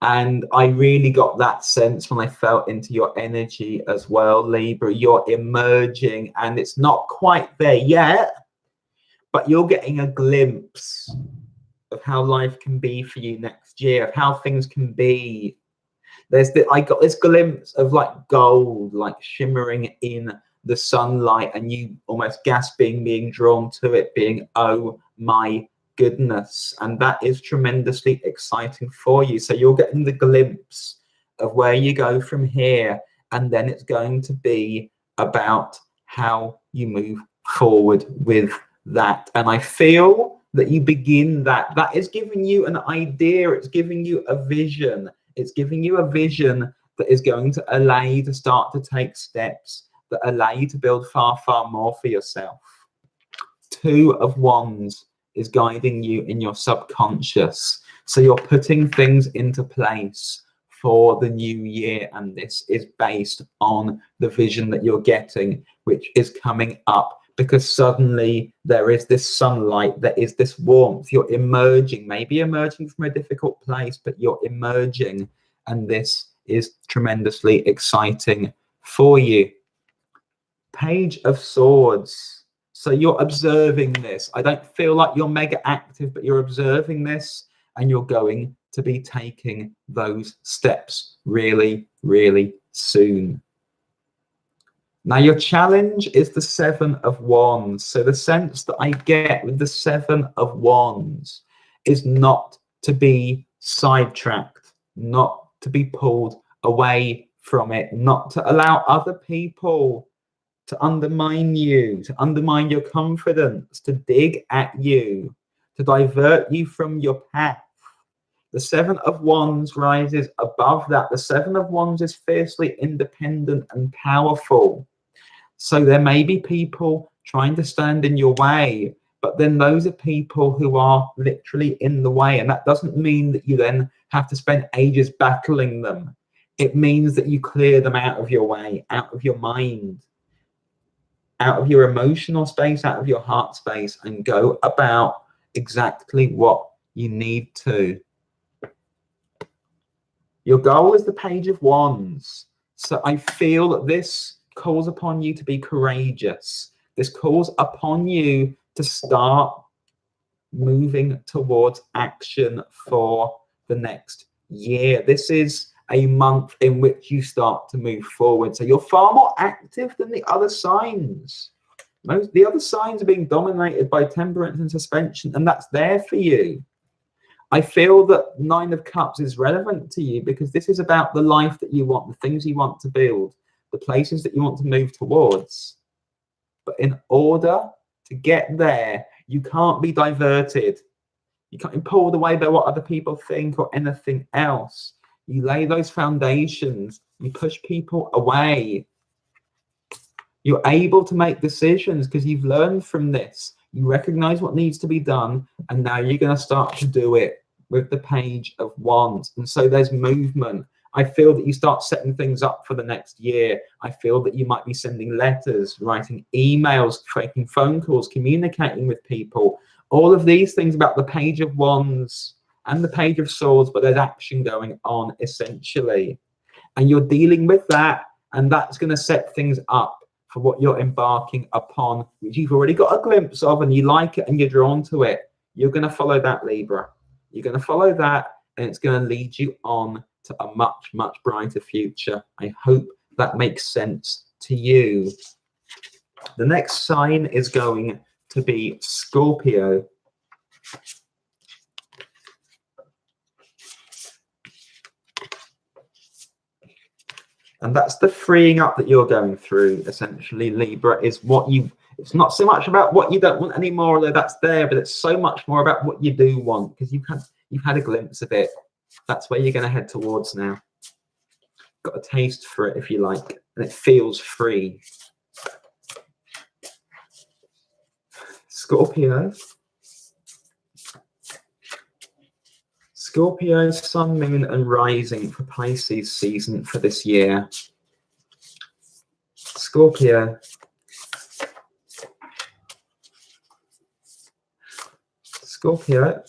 Speaker 1: And I really got that sense when I felt into your energy as well, Libra. You're emerging, and it's not quite there yet, but you're getting a glimpse of how life can be for you next year, of how things can be. I got this glimpse of like gold, like shimmering in the sunlight, and you almost gasping, being drawn to it, being, oh my goodness. And that is tremendously exciting for you. So you're getting the glimpse of where you go from here, and then it's going to be about how you move forward with that. And I feel that you begin that is giving you an idea, it's giving you a vision. It's giving you a vision that is going to allow you to start to take steps that allow you to build far, far more for yourself. 2 of Wands is guiding you in your subconscious. So you're putting things into place for the new year. And this is based on the vision that you're getting, which is coming up because suddenly there is this sunlight, there is this warmth, you're emerging, maybe emerging from a difficult place, but you're emerging, and this is tremendously exciting for you. Page of Swords. So you're observing this. I don't feel like you're mega active, but you're observing this, and you're going to be taking those steps really, really soon. Now, your challenge is the Seven of Wands. So the sense that I get with the Seven of Wands is not to be sidetracked, not to be pulled away from it, not to allow other people to undermine you, to undermine your confidence, to dig at you, to divert you from your path. The Seven of Wands rises above that. The Seven of Wands is fiercely independent and powerful. So there may be people trying to stand in your way, but then those are people who are literally in the way. And that doesn't mean that you then have to spend ages battling them. It means that you clear them out of your way, out of your mind, out of your emotional space, out of your heart space, and go about exactly what you need to. Your goal is the Page of Wands. So I feel that this calls upon you to be courageous. This calls upon you to start moving towards action for the next year. This is a month in which you start to move forward. So you're far more active than the other signs. The other signs are being dominated by temperance and suspension, and that's there for you. I feel that Nine of Cups is relevant to you because this is about the life that you want, the things you want to build, the places that you want to move towards. But in order to get there, you can't be diverted. You can't be pulled away by what other people think or anything else. You lay those foundations. You push people away. You're able to make decisions because you've learned from this. You recognize what needs to be done, and now you're going to start to do it with the Page of Wands. And so there's movement. I feel that you start setting things up for the next year. I feel that you might be sending letters, writing emails, making phone calls, communicating with people. All of these things about the Page of Wands and the Page of Swords, but there's action going on essentially. And you're dealing with that, and that's going to set things up for what you're embarking upon, which you've already got a glimpse of and you like it and you're drawn to it. You're going to follow that, Libra. You're going to follow that, and it's going to lead you on to a much, much brighter future. I hope that makes sense to you. The next sign is going to be Scorpio. And that's the freeing up that you're going through, essentially, Libra, is what you, it's not so much about what you don't want anymore, although that's there, but it's so much more about what you do want, because you've had a glimpse of it. That's where you're going to head towards now. Got a taste for it, if you like, and it feels free. Scorpio. Scorpio, Sun, Moon, and Rising for Pisces season for this year. Scorpio. Scorpio.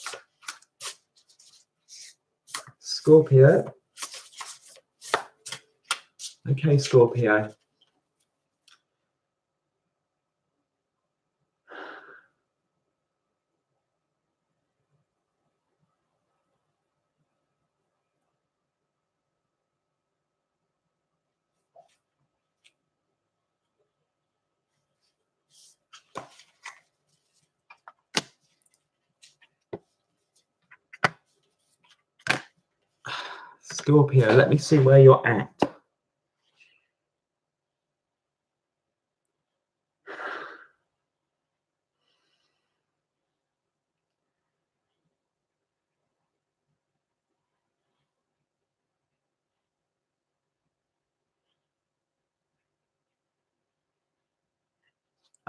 Speaker 1: Scorpio. Okay, Scorpio. Scorpio, let me see where you're at.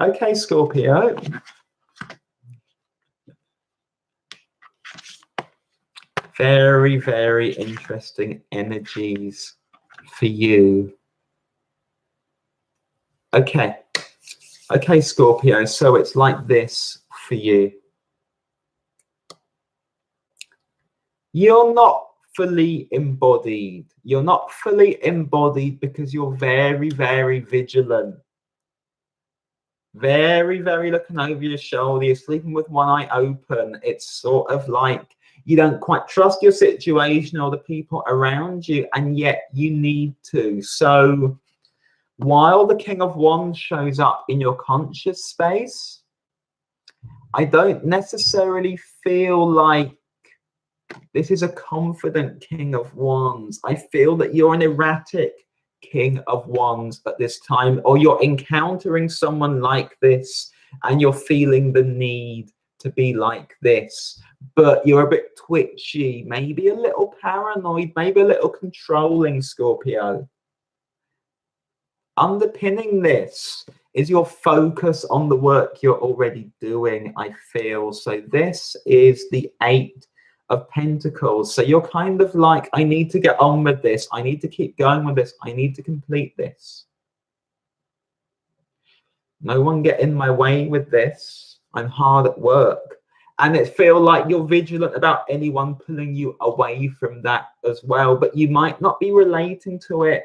Speaker 1: Okay, Scorpio. Very, very interesting energies for you. Okay. Okay, Scorpio. So it's like this for you. You're not fully embodied. You're not fully embodied because you're very, very vigilant. Very, very looking over your shoulder. You're sleeping with one eye open. It's sort of like you don't quite trust your situation or the people around you, and yet you need to. So while the King of Wands shows up in your conscious space, I don't necessarily feel like this is a confident King of Wands. I feel that you're an erratic King of Wands at this time, or you're encountering someone like this and you're feeling the need to be like this, but you're a bit twitchy, maybe a little paranoid, maybe a little controlling, Scorpio. Underpinning this is your focus on the work you're already doing, I feel. So this is the Eight of Pentacles. So you're kind of like, I need to get on with this. I need to keep going with this. I need to complete this. No one get in my way with this. I'm hard at work. And it feels like you're vigilant about anyone pulling you away from that as well. But you might not be relating to it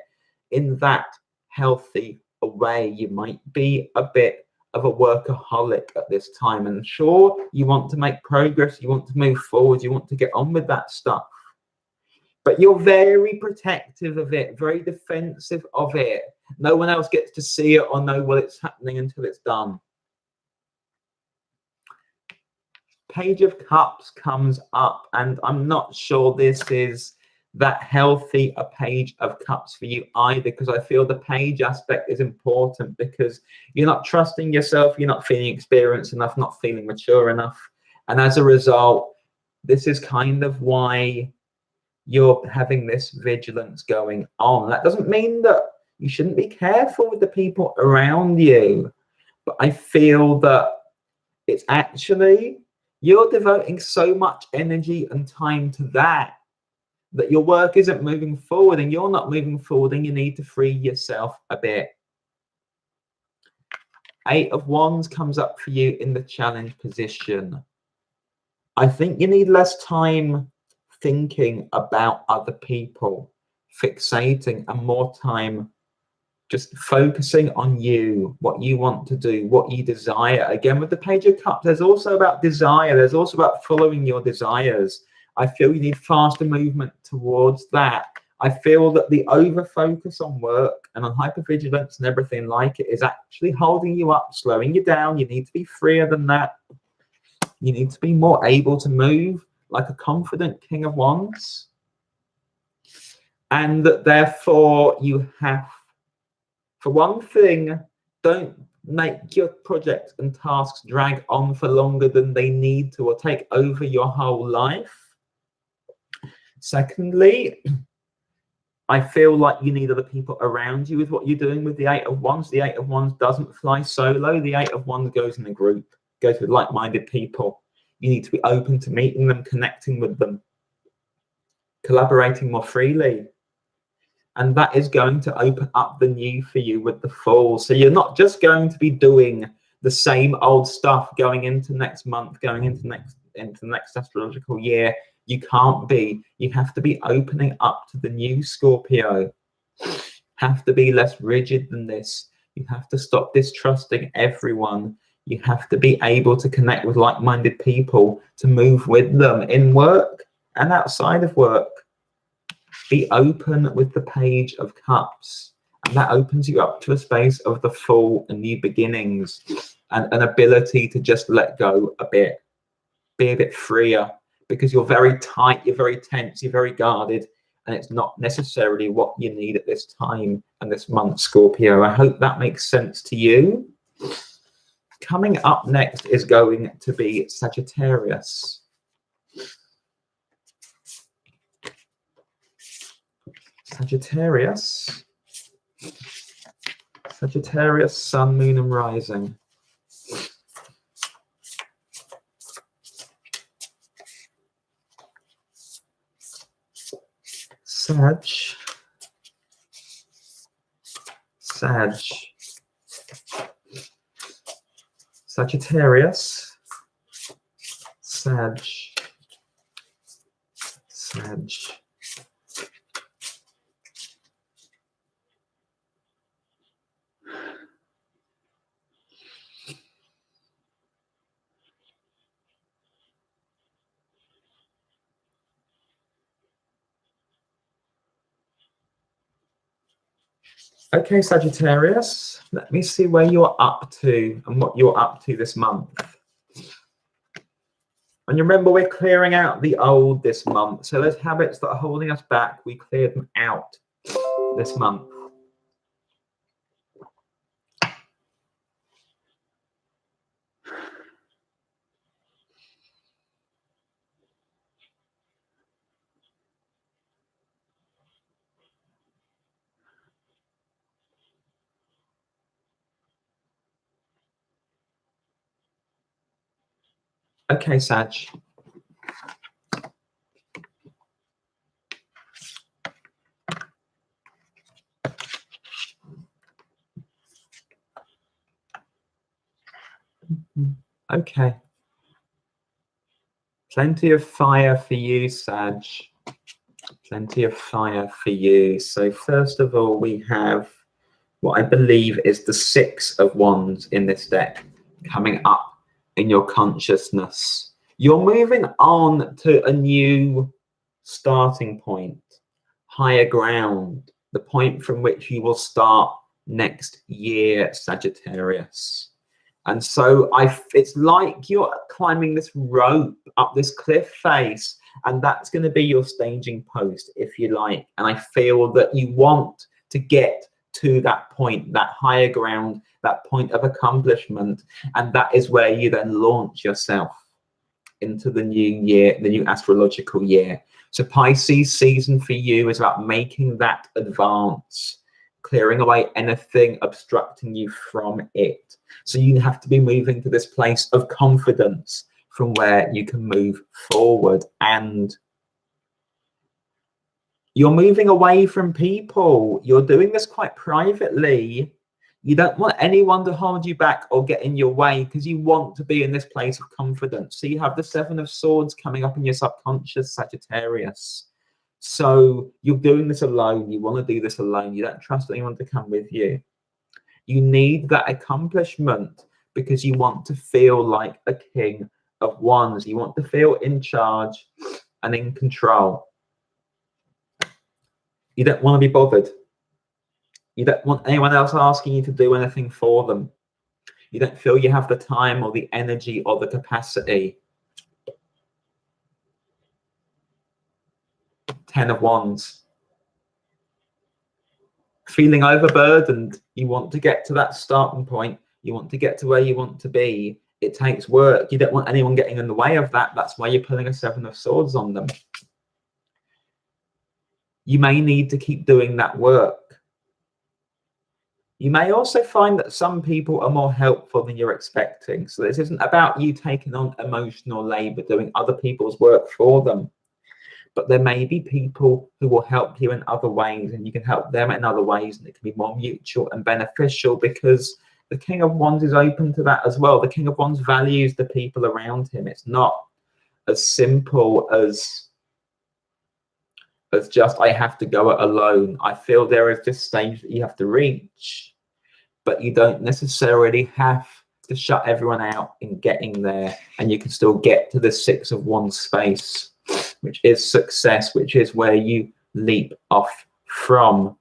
Speaker 1: in that healthy a way. You might be a bit of a workaholic at this time. And sure, you want to make progress. You want to move forward. You want to get on with that stuff. But you're very protective of it, very defensive of it. No one else gets to see it or know what it's happening until it's done. Page of Cups comes up, and I'm not sure this is that healthy a Page of Cups for you either, because I feel the page aspect is important because you're not trusting yourself, you're not feeling experienced enough, not feeling mature enough. And as a result, this is kind of why you're having this vigilance going on. That doesn't mean that you shouldn't be careful with the people around you, but I feel that it's actually you're devoting so much energy and time to that your work isn't moving forward, and you're not moving forward, and you need to free yourself a bit. Eight of Wands comes up for you in the challenge position. I think you need less time thinking about other people, fixating, and more time just focusing on you, what you want to do, what you desire. Again, with the Page of Cups, there's also about desire. There's also about following your desires. I feel you need faster movement towards that. I feel that the over focus on work and on hypervigilance and everything like it is actually holding you up, slowing you down. You need to be freer than that. You need to be more able to move like a confident King of Wands. And that therefore you have, for one thing, don't make your projects and tasks drag on for longer than they need to or take over your whole life. Secondly, I feel like you need other people around you with what you're doing with the Eight of Wands. The Eight of Wands doesn't fly solo. The Eight of Wands goes in a group, goes with like-minded people. You need to be open to meeting them, connecting with them, collaborating more freely. And that is going to open up the new for you with the Fool. So you're not just going to be doing the same old stuff going into next month, going into the next astrological year. You can't be. You have to be opening up to the new, Scorpio. Have to be less rigid than this. You have to stop distrusting everyone. You have to be able to connect with like-minded people, to move with them in work and outside of work. Be open with the Page of Cups, and that opens you up to a space of the Fool and new beginnings, and an ability to just let go a bit, be a bit freer, because you're very tight, you're very tense, you're very guarded, and it's not necessarily what you need at this time and this month, Scorpio. I hope that makes sense to you. Coming up next is going to be Sagittarius. Sagittarius, Sun, Moon, and Rising. Sagittarius, Sag. Okay, Sagittarius, let me see where you're up to and what you're up to this month. And you remember, we're clearing out the old this month. So those habits that are holding us back, we cleared them out this month. Okay, Sag. Okay. Plenty of fire for you, Sag. Plenty of fire for you. So first of all, we have what I believe is the 6 of Wands in this deck coming up in your consciousness. You're moving on to a new starting point, higher ground, the point from which you will start next year, Sagittarius. And so it's like you're climbing this rope up this cliff face, and that's going to be your staging post, if you like. And I feel that you want to get to that point, that higher ground, that point of accomplishment. And that is where you then launch yourself into the new year, the new astrological year. So Pisces season for you is about making that advance, clearing away anything obstructing you from it. So you have to be moving to this place of confidence from where you can move forward. And you're moving away from people. You're doing this quite privately. You don't want anyone to hold you back or get in your way, because you want to be in this place of confidence. So you have the 7 of Swords coming up in your subconscious, Sagittarius. So you're doing this alone. You want to do this alone. You don't trust anyone to come with you. You need that accomplishment because you want to feel like a king of wands. You want to feel in charge and in control. You don't want to be bothered. You don't want anyone else asking you to do anything for them. You don't feel you have the time or the energy or the capacity. 10 of Wands. Feeling overburdened. You want to get to that starting point. You want to get to where you want to be. It takes work. You don't want anyone getting in the way of that. That's why you're putting a 7 of Swords on them. You may need to keep doing that work. You may also find that some people are more helpful than you're expecting. So this isn't about you taking on emotional labor, doing other people's work for them. But there may be people who will help you in other ways, and you can help them in other ways, and it can be more mutual and beneficial, because the King of Wands is open to that as well. The King of Wands values the people around him. It's not as simple as just, I have to go it alone. I feel there is this stage that you have to reach, but you don't necessarily have to shut everyone out in getting there, and you can still get to the 6 of Wands space, which is success, which is where you leap off from.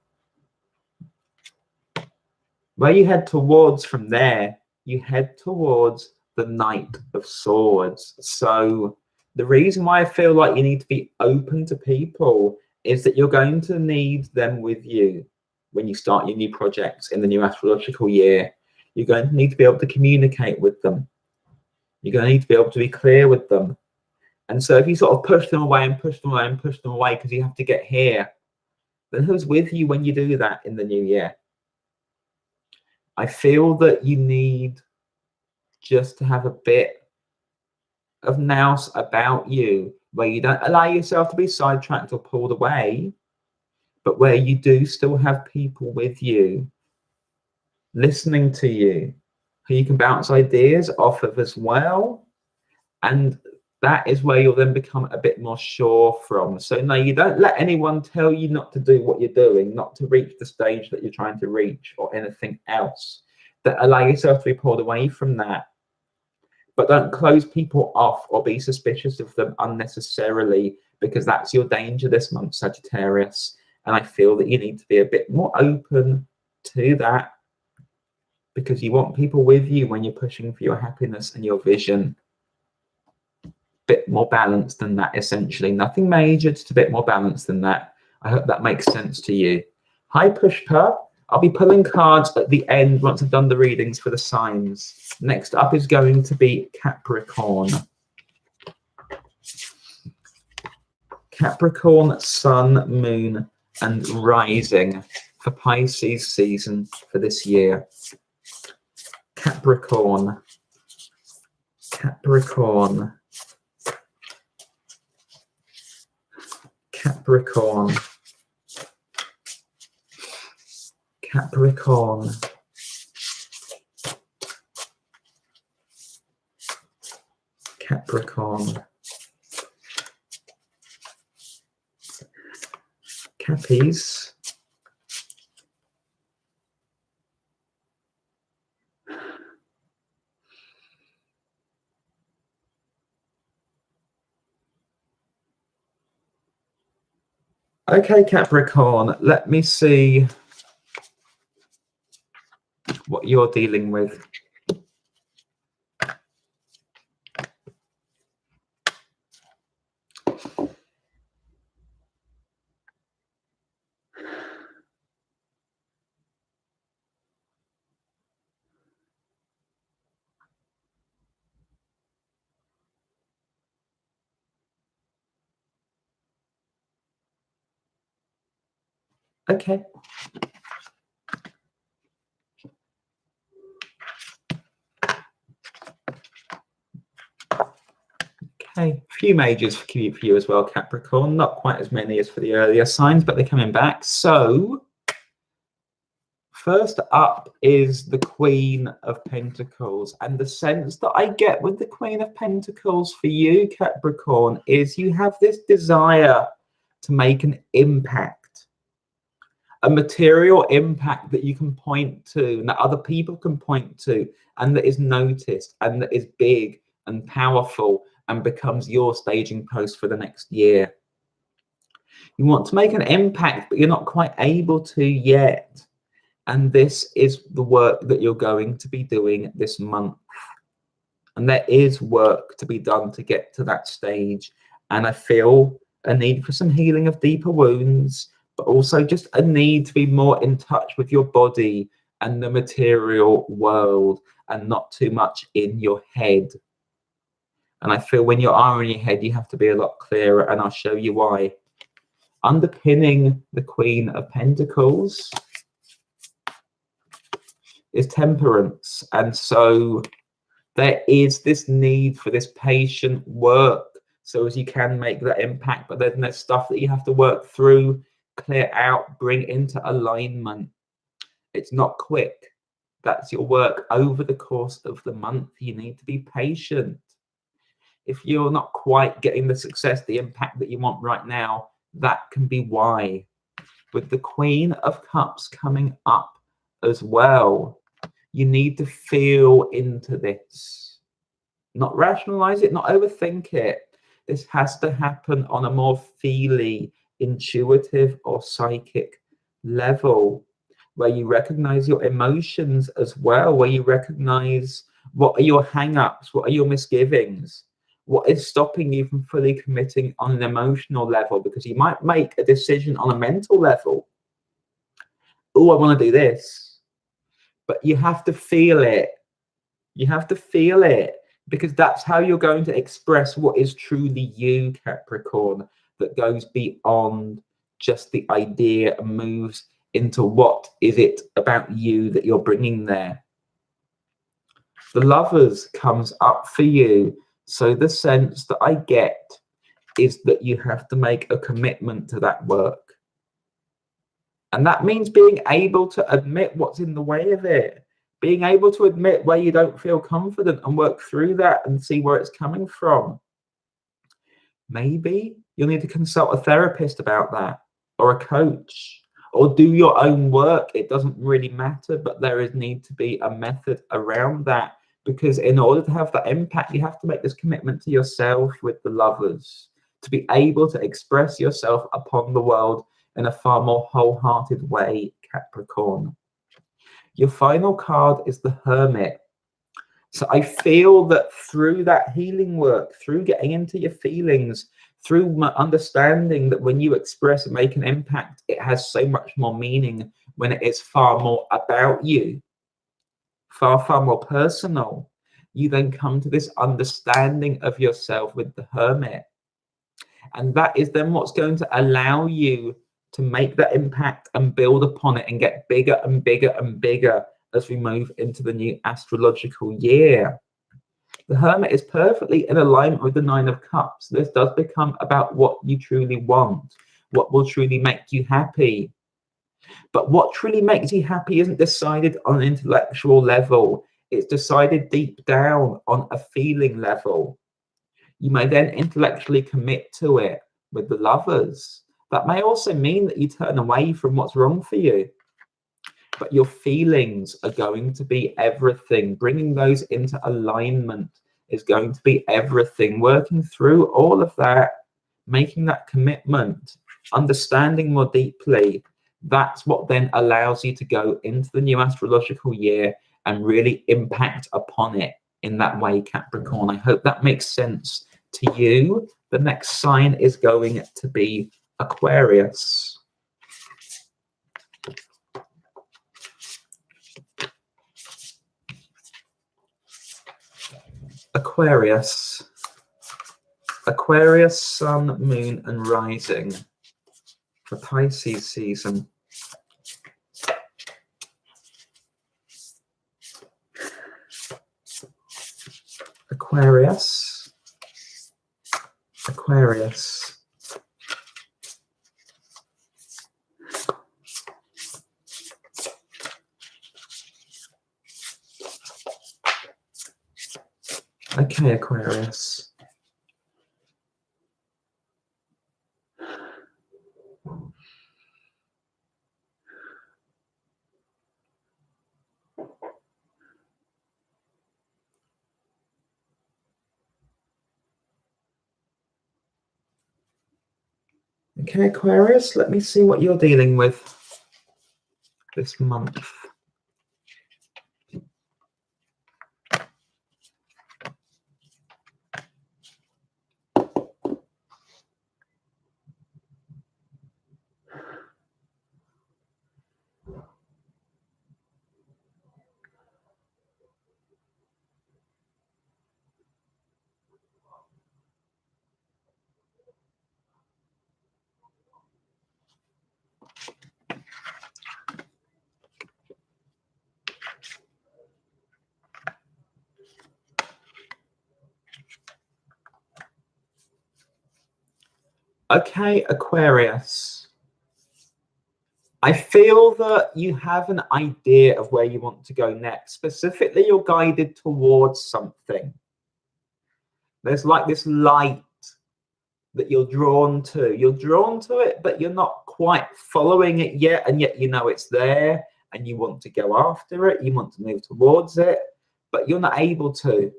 Speaker 1: Where you head towards from there, you head towards the Knight of Swords. So the reason why I feel like you need to be open to people is that you're going to need them with you when you start your new projects in the new astrological year. You're going to need to be able to communicate with them. You're going to need to be able to be clear with them. And so if you sort of push them away and push them away and push them away because you have to get here, then who's with you when you do that in the new year? I feel that you need just to have a bit of nous about you, where you don't allow yourself to be sidetracked or pulled away, but where you do still have people with you, listening to you, who you can bounce ideas off of as well. And that is where you'll then become a bit more sure from. So no, you don't let anyone tell you not to do what you're doing, not to reach the stage that you're trying to reach, or anything else. That allow yourself to be pulled away from that. But don't close people off or be suspicious of them unnecessarily, because that's your danger this month, Sagittarius. And I feel that you need to be a bit more open to that, because you want people with you when you're pushing for your happiness and your vision. Bit more balanced than that, essentially. Nothing major, just a bit more balanced than that. I hope that makes sense to you. Hi, Pushpa. I'll be pulling cards at the end once I've done the readings for the signs. Next up is going to be Capricorn. Capricorn, Sun, Moon, and Rising for Pisces season for this year. Capricorn. Capricorn. Capricorn. Capricorn. Capricorn. Cappies. Okay, Capricorn, let me see what you're dealing with. Okay. Okay, a few majors for you as well, Capricorn. Not quite as many as for the earlier signs, but they're coming back. So, first up is the Queen of Pentacles. And the sense that I get with the Queen of Pentacles for you, Capricorn, is you have this desire to make an impact. A material impact that you can point to, and that other people can point to, and that is noticed, and that is big and powerful, and becomes your staging post for the next year. You want to make an impact, but you're not quite able to yet. And this is the work that you're going to be doing this month. And there is work to be done to get to that stage. And I feel a need for some healing of deeper wounds, but also just a need to be more in touch with your body and the material world, and not too much in your head. And I feel when you are in your head, you have to be a lot clearer, and I'll show you why. Underpinning the Queen of Pentacles is temperance. And so there is this need for this patient work so as you can make that impact. But then there's stuff that you have to work through, clear out, bring into alignment. It's not quick. That's your work over the course of the month. You need to be patient. If you're not quite getting the success, the impact that you want right now, that can be why. With the Queen of Cups coming up as well, you need to feel into this. Not rationalize it, not overthink it. This has to happen on a more feely, intuitive, or psychic level, where you recognize your emotions as well, where you recognize what are your hang-ups, what are your misgivings, what is stopping you from fully committing on an emotional level, because you might make a decision on a mental level. Oh, I want to do this. But you have to feel it. You have to feel it, because that's how you're going to express what is truly you, Capricorn, that goes beyond just the idea and moves into what is it about you that you're bringing there. The Lovers comes up for you. So the sense that I get is that you have to make a commitment to that work. And that means being able to admit what's in the way of it, being able to admit where you don't feel confident and work through that and see where it's coming from. Maybe you'll need to consult a therapist about that, or a coach, or do your own work. It doesn't really matter, but there is need to be a method around that. Because in order to have that impact, you have to make this commitment to yourself with the Lovers, to be able to express yourself upon the world in a far more wholehearted way, Capricorn. Your final card is the Hermit. So I feel that through that healing work, through getting into your feelings, through understanding that when you express and make an impact, it has so much more meaning when it is far more about you, far more personal. You then come to this understanding of yourself with the Hermit. And that is then what's going to allow you to make that impact and build upon it and get bigger and bigger and bigger as we move into the new astrological year. The Hermit is perfectly in alignment with the Nine of Cups. This does become about what you truly want, what will truly make you happy. But what truly makes you happy isn't decided on an intellectual level. It's decided deep down on a feeling level. You may then intellectually commit to it with the Lovers. That may also mean that you turn away from what's wrong for you. But your feelings are going to be everything. Bringing those into alignment is going to be everything. Working through all of that, making that commitment, understanding more deeply, that's what then allows you to go into the new astrological year and really impact upon it in that way, Capricorn. I hope that makes sense to you. The next sign is going to be Aquarius. Aquarius. Aquarius, sun, moon, and rising for Pisces season. Aquarius. Aquarius. Okay, Aquarius. Okay, Aquarius, let me see what you're dealing with this month. Okay, Aquarius. I feel that you have an idea of where you want to go next. Specifically, you're guided towards something. There's like this light that you're drawn to. You're drawn to it, but you're not quite following it yet, and yet you know it's there, and you want to go after it. You want to move towards it, but you're not able to.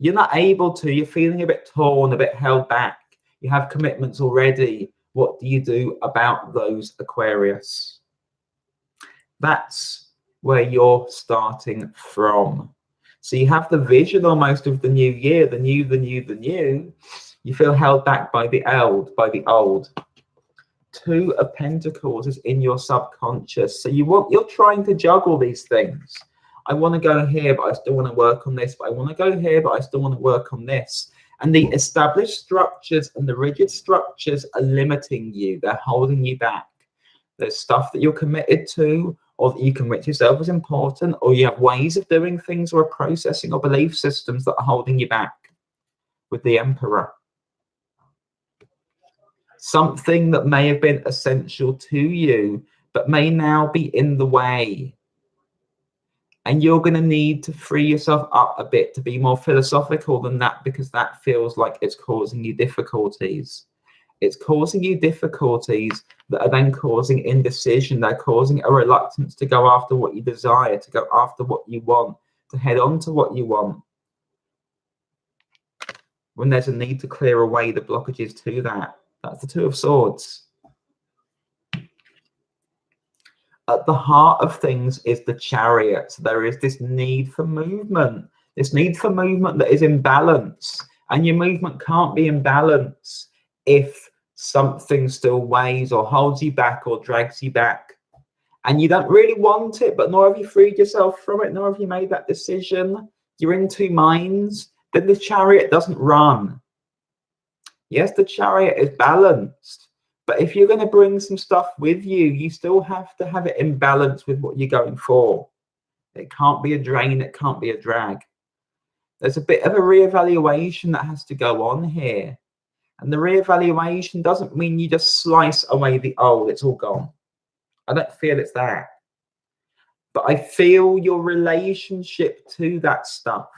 Speaker 1: You're not able to. You're feeling a bit torn, a bit held back. You have commitments already. What do you do about those, Aquarius? That's where you're starting from. So you have the vision almost of the new year, the new. You feel held back by the old. Two of Pentacles is in your subconscious. So you're trying to juggle these things. I want to go here, but I still want to work on this. But I want to go here, but I still want to work on this. And the established structures and the rigid structures are limiting you. They're holding you back. There's stuff that you're committed to, or that you convince yourself is important, or you have ways of doing things or processing or belief systems that are holding you back. With the Emperor. Something that may have been essential to you, but may now be in the way. And you're going to need to free yourself up a bit to be more philosophical than that, because that feels like it's causing you difficulties. It's causing you difficulties that are then causing indecision. They're causing a reluctance to go after what you desire, to go after what you want, to head on to what you want. When there's a need to clear away the blockages to that. That's the Two of Swords. at the heart of things is the Chariot. So there is this need for movement, that is in balance. And your movement can't be in balance if something still weighs or holds you back or drags you back. And you don't really want it, but nor have you freed yourself from it, nor have you made that decision. You're in two minds. Then the Chariot doesn't run. Yes, the Chariot is balanced, but if you're going to bring some stuff with you, you still have to have it in balance with what you're going for. It can't be a drain, it can't be a drag. There's a bit of a reevaluation that has to go on here. And the reevaluation doesn't mean you just slice away the old, it's all gone. I don't feel it's that. But I feel your relationship to that stuff,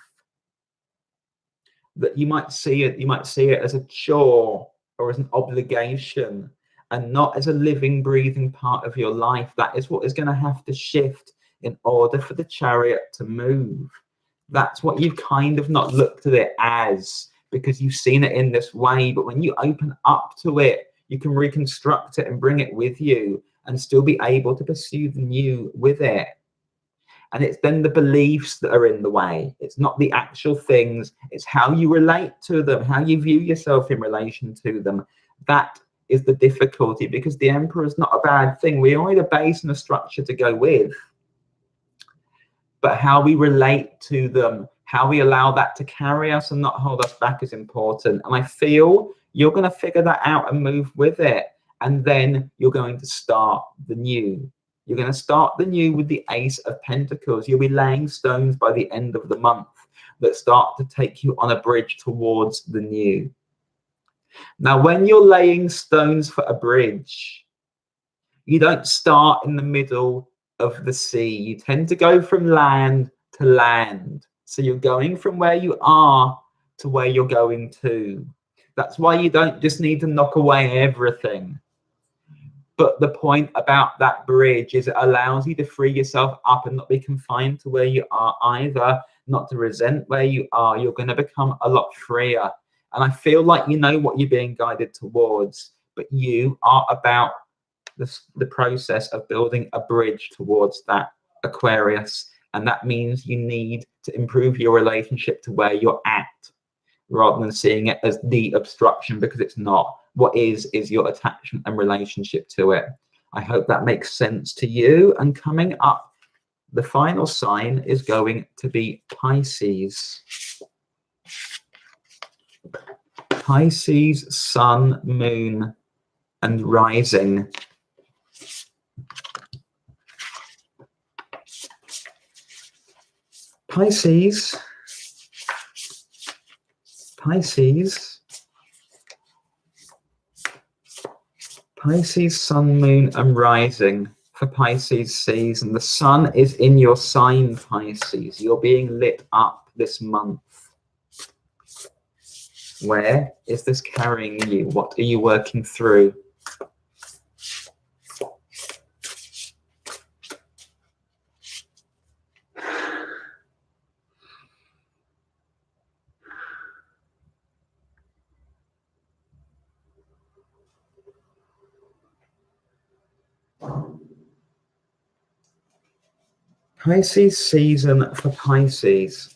Speaker 1: that you might see it as a chore or as an obligation and not as a living, breathing part of your life. That is what is going to have to shift in order for the Chariot to move. That's what you've kind of not looked at it as, because you've seen it in this way. But when you open up to it, you can reconstruct it and bring it with you and still be able to pursue the new with it. And it's then the beliefs that are in the way. It's not the actual things. It's how you relate to them, how you view yourself in relation to them. That is the difficulty, because the Emperor is not a bad thing. We all need a base and a structure to go with. But how we relate to them, how we allow that to carry us and not hold us back is important. And I feel you're going to figure that out and move with it. And then you're going to start the new. You're going to start the new with the Ace of Pentacles. You'll be laying stones by the end of the month that start to take you on a bridge towards the new. Now, when you're laying stones for a bridge, you don't start in the middle of the sea. You tend to go from land to land. So you're going from where you are to where you're going to. That's why you don't just need to knock away everything. But the point about that bridge is it allows you to free yourself up and not be confined to where you are either, not to resent where you are. You're going to become a lot freer. And I feel like you know what you're being guided towards, but you are about the process of building a bridge towards that Aquarius. And that means you need to improve your relationship to where you're at, rather than seeing it as the obstruction, because it's not. What is your attachment and relationship to it. I hope that makes sense to you. And coming up, the final sign is going to be Pisces. Pisces, sun, moon, and rising. Pisces, sun, moon, and rising for Pisces season. The sun is in your sign, Pisces. You're being lit up this month. Where is this carrying you? What are you working through? Pisces season for Pisces.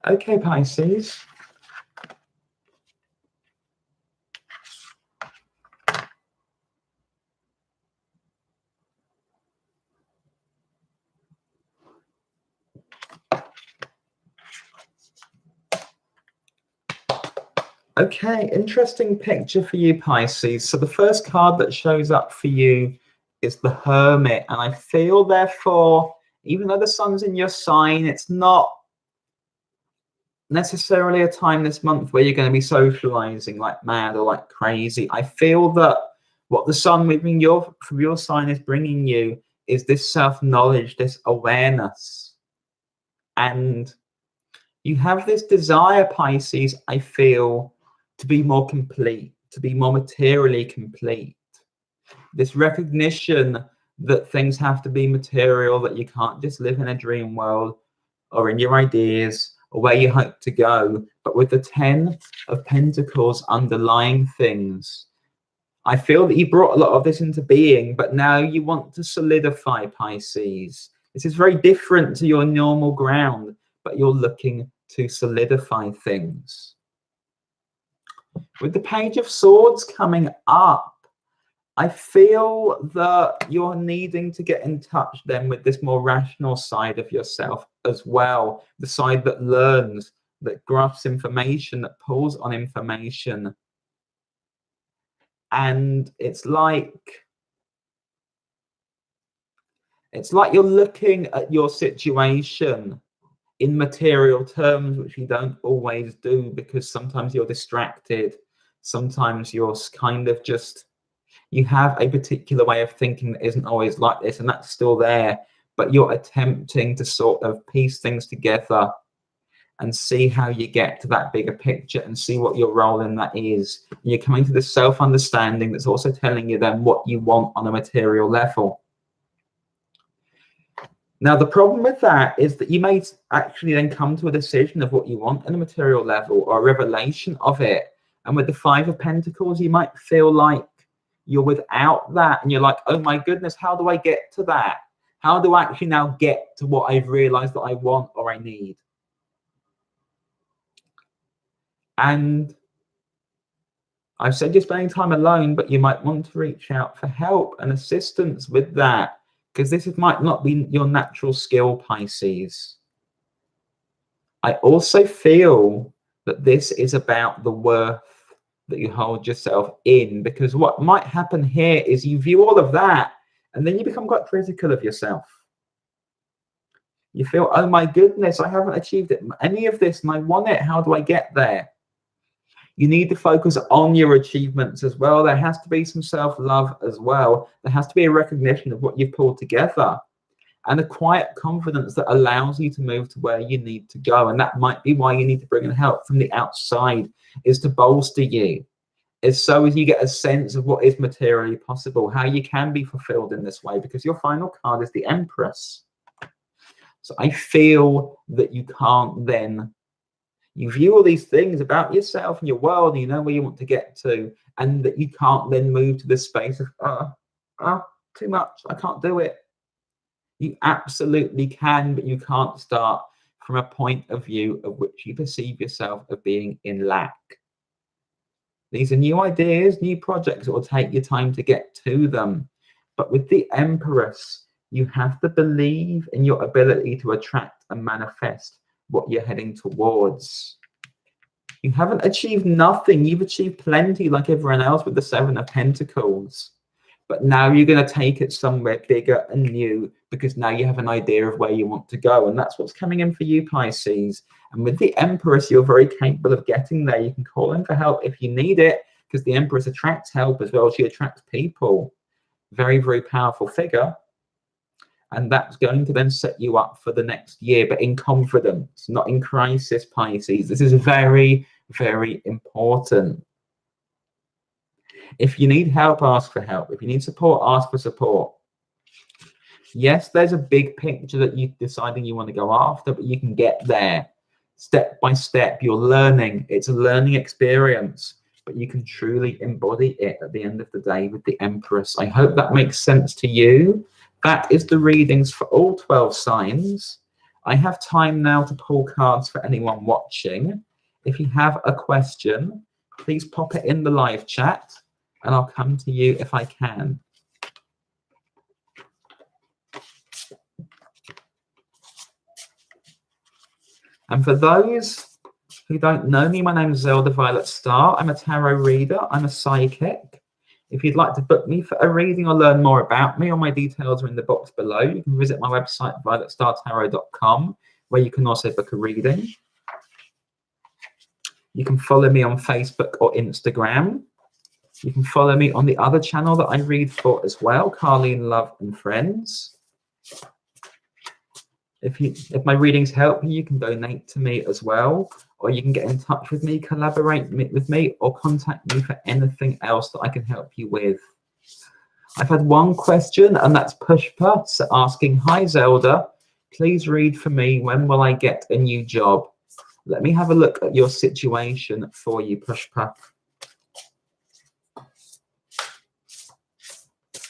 Speaker 1: Okay, Pisces. Okay, interesting picture for you, Pisces. So the first card that shows up for you is the Hermit. And I feel, therefore, even though the sun's in your sign, it's not necessarily a time this month where you're going to be socializing like mad or like crazy. I feel that what the sun from your sign is bringing you is this self-knowledge, this awareness. And You have this desire, Pisces, I feel, to be more complete, to be more materially complete. This recognition that things have to be material, that you can't just live in a dream world or in your ideas or where you hope to go. But with the 10 of Pentacles underlying things, I feel that you brought a lot of this into being, but now you want to solidify, Pisces. This is very different to your normal ground, but you're looking to solidify things. With the Page of Swords coming up, I feel that you're needing to get in touch then with this more rational side of yourself as well. The side that learns, that grasps information, that pulls on information. And it's like you're looking at your situation in material terms, which you don't always do, because sometimes you're distracted. Sometimes you're kind of just, you have a particular way of thinking that isn't always like this, and that's still there, but you're attempting to sort of piece things together and see how you get to that bigger picture and see what your role in that is. And you're coming to this self-understanding that's also telling you then what you want on a material level. Now, the problem with that is that you may actually then come to a decision of what you want on a material level, or a revelation of it. And with the 5 of Pentacles, you might feel like you're without that, and you're like, oh my goodness, how do I get to that? How do I actually now get to what I've realized that I want or I need? And I've said you're spending time alone, but you might want to reach out for help and assistance with that, because this might not be your natural skill, Pisces. I also feel that this is about the worth that you hold yourself in, because what might happen here is you view all of that and then you become quite critical of yourself. You feel, oh my goodness, I haven't achieved any of this and I want it. How do I get there? You need to focus on your achievements as well. There has to be some self-love as well. There has to be a recognition of what you've pulled together, and a quiet confidence that allows you to move to where you need to go. And that might be why you need to bring in help from the outside, is to bolster you, is so as you get a sense of what is materially possible, how you can be fulfilled in this way, because your final card is the Empress. So I feel that you can't then, you view all these things about yourself and your world, and you know where you want to get to, and that you can't then move to this space of, too much, I can't do it. You absolutely can, but you can't start from a point of view of which you perceive yourself of being in lack. These are new ideas, new projects. It will take you time to get to them. But with the Empress, you have to believe in your ability to attract and manifest what you're heading towards. You haven't achieved nothing. You've achieved plenty like everyone else with the 7 of Pentacles. But now you're going to take it somewhere bigger and new, because now you have an idea of where you want to go. And that's what's coming in for you, Pisces. And with the Empress, you're very capable of getting there. You can call in for help if you need it, because the Empress attracts help as well. She attracts people. Very, very powerful figure. And that's going to then set you up for the next year, but in confidence, not in crisis, Pisces. This is very, very important. If you need help, ask for help. If you need support, ask for support. Yes, there's a big picture that you're deciding you want to go after, but you can get there step by step. You're learning. It's a learning experience, but you can truly embody it at the end of the day with the Empress. I hope that makes sense to you. That is the readings for all 12 signs. I have time now to pull cards for anyone watching. If you have a question, please pop it in the live chat, and I'll come to you if I can. And for those who don't know me, my name is Zelda Violet Star. I'm a tarot reader. I'm a psychic. If you'd like to book me for a reading or learn more about me, all my details are in the box below. You can visit my website, violetstartarot.com, where you can also book a reading. You can follow me on Facebook or Instagram. You can follow me on the other channel that I read for as well, Carleen Love and Friends. If my readings help you, you can donate to me as well, or you can get in touch with me, collaborate with me, or contact me for anything else that I can help you with. I've had one question, and that's Pushpa asking, "Hi Zelda, please read for me. When will I get a new job?" Let me have a look at your situation for you, Pushpa.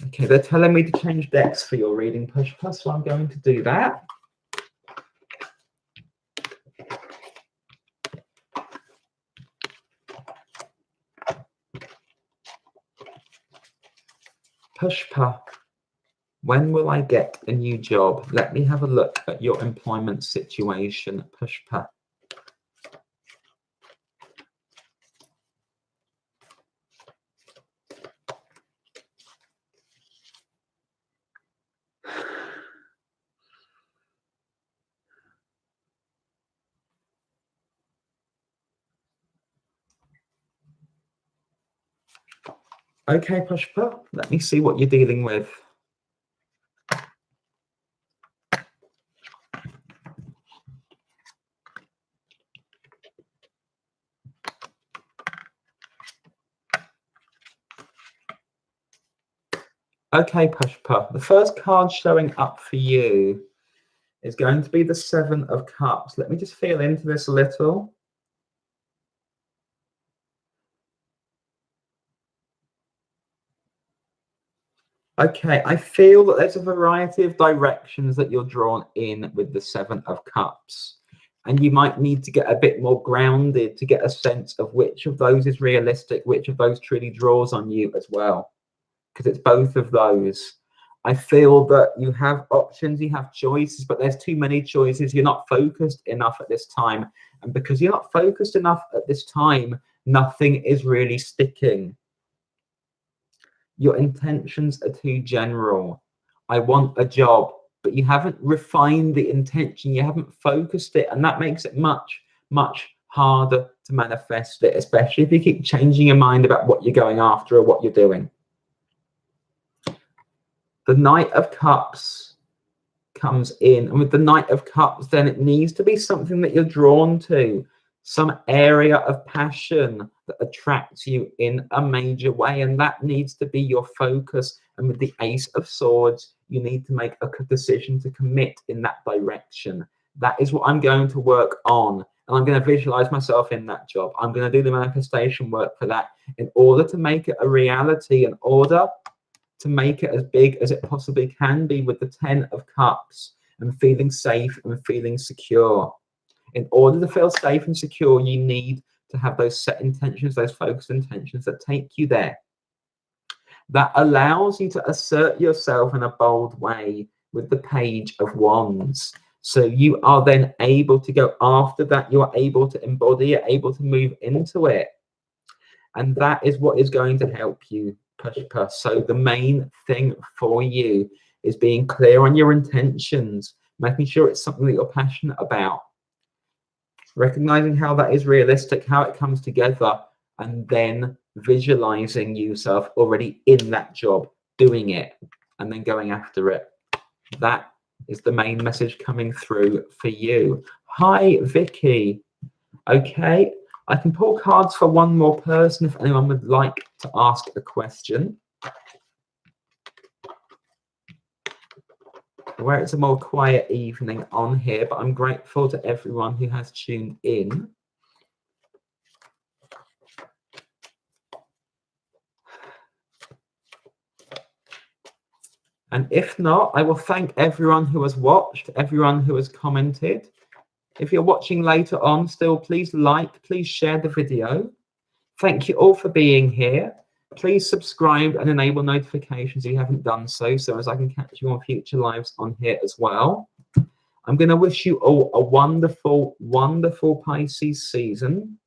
Speaker 1: Okay, they're telling me to change decks for your reading, Pushpa, so I'm going to do that. Pushpa, when will I get a new job? Let me have a look at your employment situation, Pushpa. Okay, Pushpa, let me see what you're dealing with. Okay, Pushpa, the first card showing up for you is going to be the Seven of Cups. Let me just feel into this a little. Okay, I feel that there's a variety of directions that you're drawn in with the Seven of Cups. And you might need to get a bit more grounded to get a sense of which of those is realistic, which of those truly draws on you as well. Because it's both of those. I feel that you have options, you have choices, but there's too many choices. You're not focused enough at this time. And because you're not focused enough at this time, nothing is really sticking. Your intentions are too general. I want a job, but you haven't refined the intention. You haven't focused it. And that makes it much, much harder to manifest it, especially if you keep changing your mind about what you're going after or what you're doing. The Knight of Cups comes in, and with the Knight of Cups, then it needs to be something that you're drawn to, some area of passion that attracts you in a major way, and that needs to be your focus. And with the Ace of Swords, you need to make a decision to commit in that direction. That is what I'm going to work on, and I'm going to visualize myself in that job. I'm going to do the manifestation work for that in order to make it a reality, in order to make it as big as it possibly can be, with the Ten of Cups and feeling safe and feeling secure. In order to feel safe and secure, you need to have those set intentions, those focused intentions that take you there. That allows you to assert yourself in a bold way with the Page of Wands. So you are then able to go after that. You are able to embody it, able to move into it. And that is what is going to help you, Pushpa. So the main thing for you is being clear on your intentions, making sure it's something that you're passionate about, recognizing how that is realistic, how it comes together, and then visualizing yourself already in that job, doing it, and then going after it. That is the main message coming through for you. Hi, Vicky. Okay, I can pull cards for one more person if anyone would like to ask a question. Where it's a more quiet evening on here, but I'm grateful to everyone who has tuned in. And if not, I will thank everyone who has watched, everyone who has commented. If you're watching later on still, please like, please share the video. Thank you all for being here. Please subscribe and enable notifications if you haven't done so, so as I can catch you on future lives on here as well. I'm going to wish you all a wonderful, wonderful Pisces season.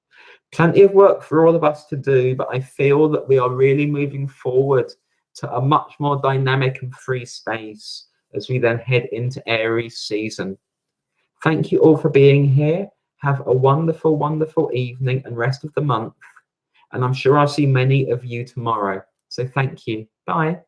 Speaker 1: Plenty of work for all of us to do, but I feel that we are really moving forward to a much more dynamic and free space as we then head into Aries season. Thank you all for being here. Have a wonderful, wonderful evening and rest of the month. And I'm sure I'll see many of you tomorrow. So thank you. Bye.